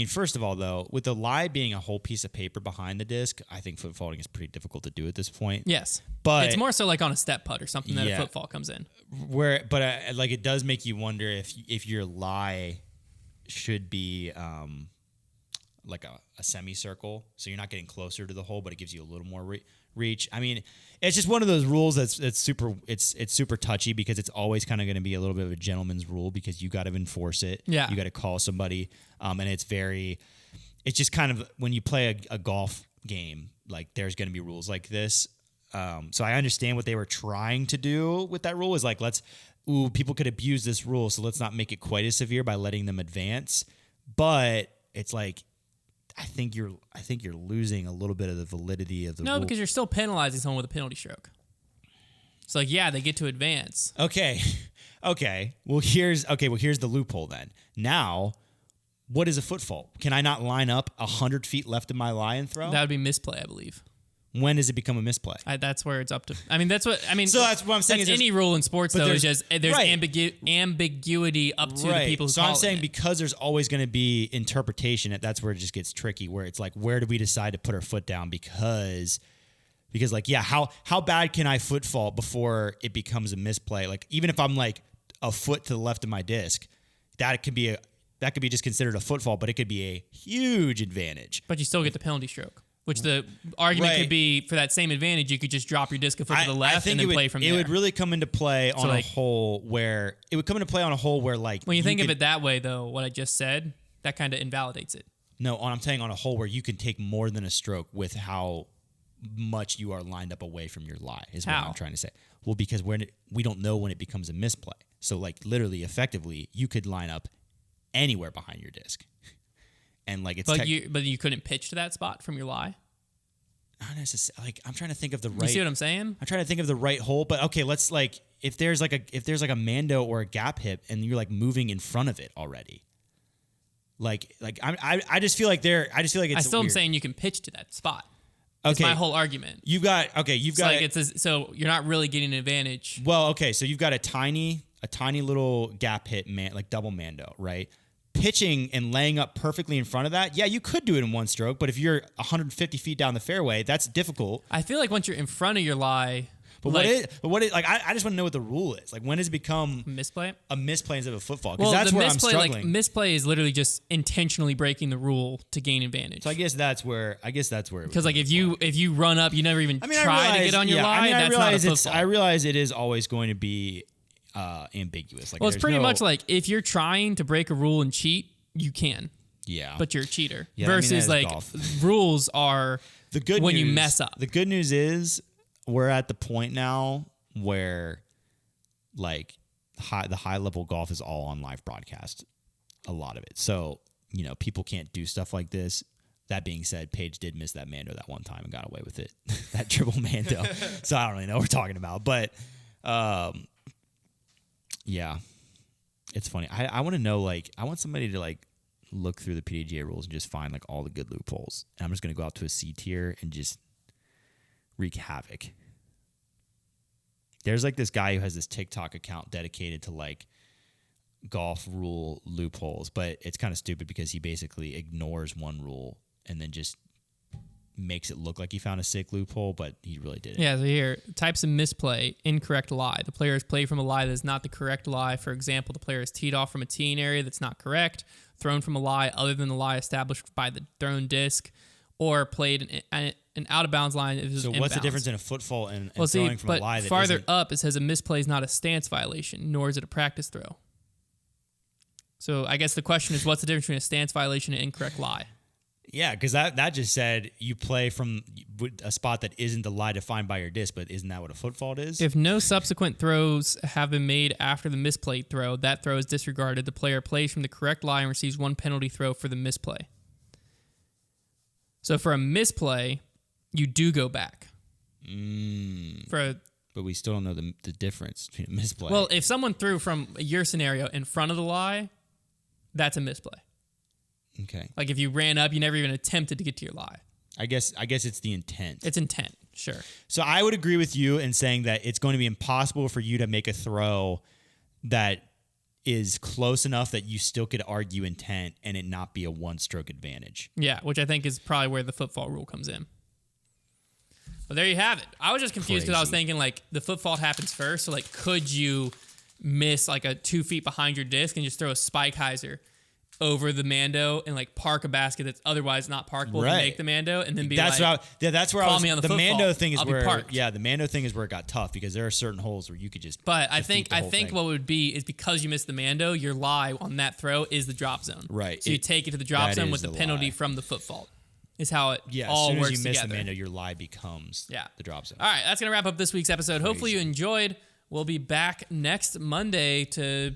first of all, though, with the lie being a whole piece of paper behind the disc, I think foot faulting is pretty difficult to do at this point. Yes. But it's more so like on a step putt or something that a foot fault comes in. It does make you wonder if your lie should be like a semicircle, so you're not getting closer to the hole, but it gives you a little more reach. I mean, it's just one of those rules that's super touchy because it's always kind of going to be a little bit of a gentleman's rule because you got to enforce it. Yeah, you got to call somebody, and it's just kind of when you play a golf game, like there's going to be rules like this. So I understand what they were trying to do with that rule is like people could abuse this rule, so let's not make it quite as severe by letting them advance. But it's like, I think you're losing a little bit of the validity of the rule. No, because you're still penalizing someone with a penalty stroke. It's like, they get to advance. Okay. Okay. Well, here's the loophole then. Now, what is a foot fault? Can I not line up 100 feet left of my lie and throw? That would be misplay, I believe. When does it become a misplay? That's where it's up to. I mean, that's what I mean. So that's what I'm saying. That's is any rule in sports, though, is just there's right. ambiguity up to the people who So call I'm saying it. because there's always going to be interpretation, that's where it just gets tricky. Where it's like, where do we decide to put our foot down? Because like, yeah, how bad can I foot fault before it becomes a misplay? Like, even if I'm like a foot to the left of my disc, that could be just considered a foot fault, but it could be a huge advantage. But you still get the penalty stroke. Which the argument could be for that same advantage, you could just drop your disc a foot to the left and then play from there. It would really come into play on a hole where like when you think of it that way, though, what I just said, that kind of invalidates it. No, I'm saying on a hole where you can take more than a stroke with how much you are lined up away from your lie is what I'm trying to say. Well, because we don't know when it becomes a misplay. So like literally, effectively, you could line up anywhere behind your disc. And like it's but you couldn't pitch to that spot from your lie. Not necessarily. Like I'm trying to think of the right. You see what I'm saying? I'm trying to think of the right hole. But okay, let's like if there's like a mando or a gap hip and you're like moving in front of it already. I just feel like it's. I still am saying you can pitch to that spot. That's my whole argument. You've got so you're not really getting an advantage. Well, okay, so you've got a tiny little gap hit like double mando, right? Pitching and laying up perfectly in front of that, yeah, you could do it in one stroke, but if you're 150 feet down the fairway, that's difficult. I feel like once you're in front of your lie, what is I just want to know what the rule is. Like when does it become misplay? A misplay instead of a footfall? Because that's where I'm struggling. Like misplay is literally just intentionally breaking the rule to gain advantage. So I guess that's where because like if you run up, you never even try to get on your lie. That's not a footfall. I realize it is always going to be ambiguous. Like, well, it's pretty much like if you're trying to break a rule and cheat, you can. Yeah. But you're a cheater. Yeah, versus like rules are the good when news, you mess up. The good news is we're at the point now where like the high level golf is all on live broadcast. A lot of it. So, people can't do stuff like this. That being said, Paige did miss that mando that one time and got away with it. That triple mando. So I don't really know what we're talking about. But yeah, it's funny. I want to know, I want somebody to, look through the PDGA rules and just find, all the good loopholes. And I'm just going to go out to a C tier and just wreak havoc. There's, this guy who has this TikTok account dedicated to, golf rule loopholes. But it's kind of stupid because he basically ignores one rule and then just makes it look like he found a sick loophole, but he really didn't. Yeah, so here, types of misplay, incorrect lie. The player has played from a lie that is not the correct lie. For example, the player has teed off from a teeing area that's not correct, thrown from a lie other than the lie established by the thrown disc, or played an out-of-bounds line. So what's the difference in a foot fault and throwing from a lie that farther isn't? Up, it says a misplay is not a stance violation, nor is it a practice throw. So I guess the question is, what's the difference between a stance violation and incorrect lie? Yeah, because that just said you play from a spot that isn't the lie defined by your disc, but isn't that what a foot fault is? If no subsequent throws have been made after the misplayed throw, that throw is disregarded. The player plays from the correct lie and receives one penalty throw for the misplay. So for a misplay, you do go back. But we still don't know the difference between a misplay. Well, if someone threw from your scenario in front of the lie, that's a misplay. Okay. Like if you ran up, you never even attempted to get to your lie. I guess it's the intent. It's intent, sure. So I would agree with you in saying that it's going to be impossible for you to make a throw that is close enough that you still could argue intent and it not be a one-stroke advantage. Yeah, which I think is probably where the footfall rule comes in. But there you have it. I was just confused because I was thinking the foot fault happens first. So could you miss a 2 feet behind your disc and just throw a spike hyzer over the mando and park a basket that's otherwise not parkable to make the mando and then be that's where I was. Me on the mando fault, thing is I'll where be the mando thing is where it got tough because there are certain holes where you could just. But I think what would be is because you missed the mando, your lie on that throw is the drop zone. Right. So you take it to the drop zone with the penalty from the foot fault. Is how it all as soon works as you miss together. the mando, your lie becomes the drop zone. All right, that's gonna wrap up this week's episode. Crazy. Hopefully you enjoyed. We'll be back next Monday to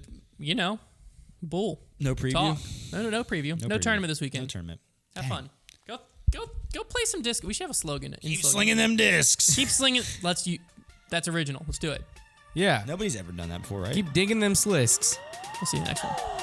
bull. No preview. Talk. No preview. No tournament this weekend. No tournament. Have fun. Go play some disc. We should have a slogan. Keep slinging them discs. Keep slinging. That's original. Let's do it. Yeah. Nobody's ever done that before, right? Keep digging them slisks. We'll see you next one.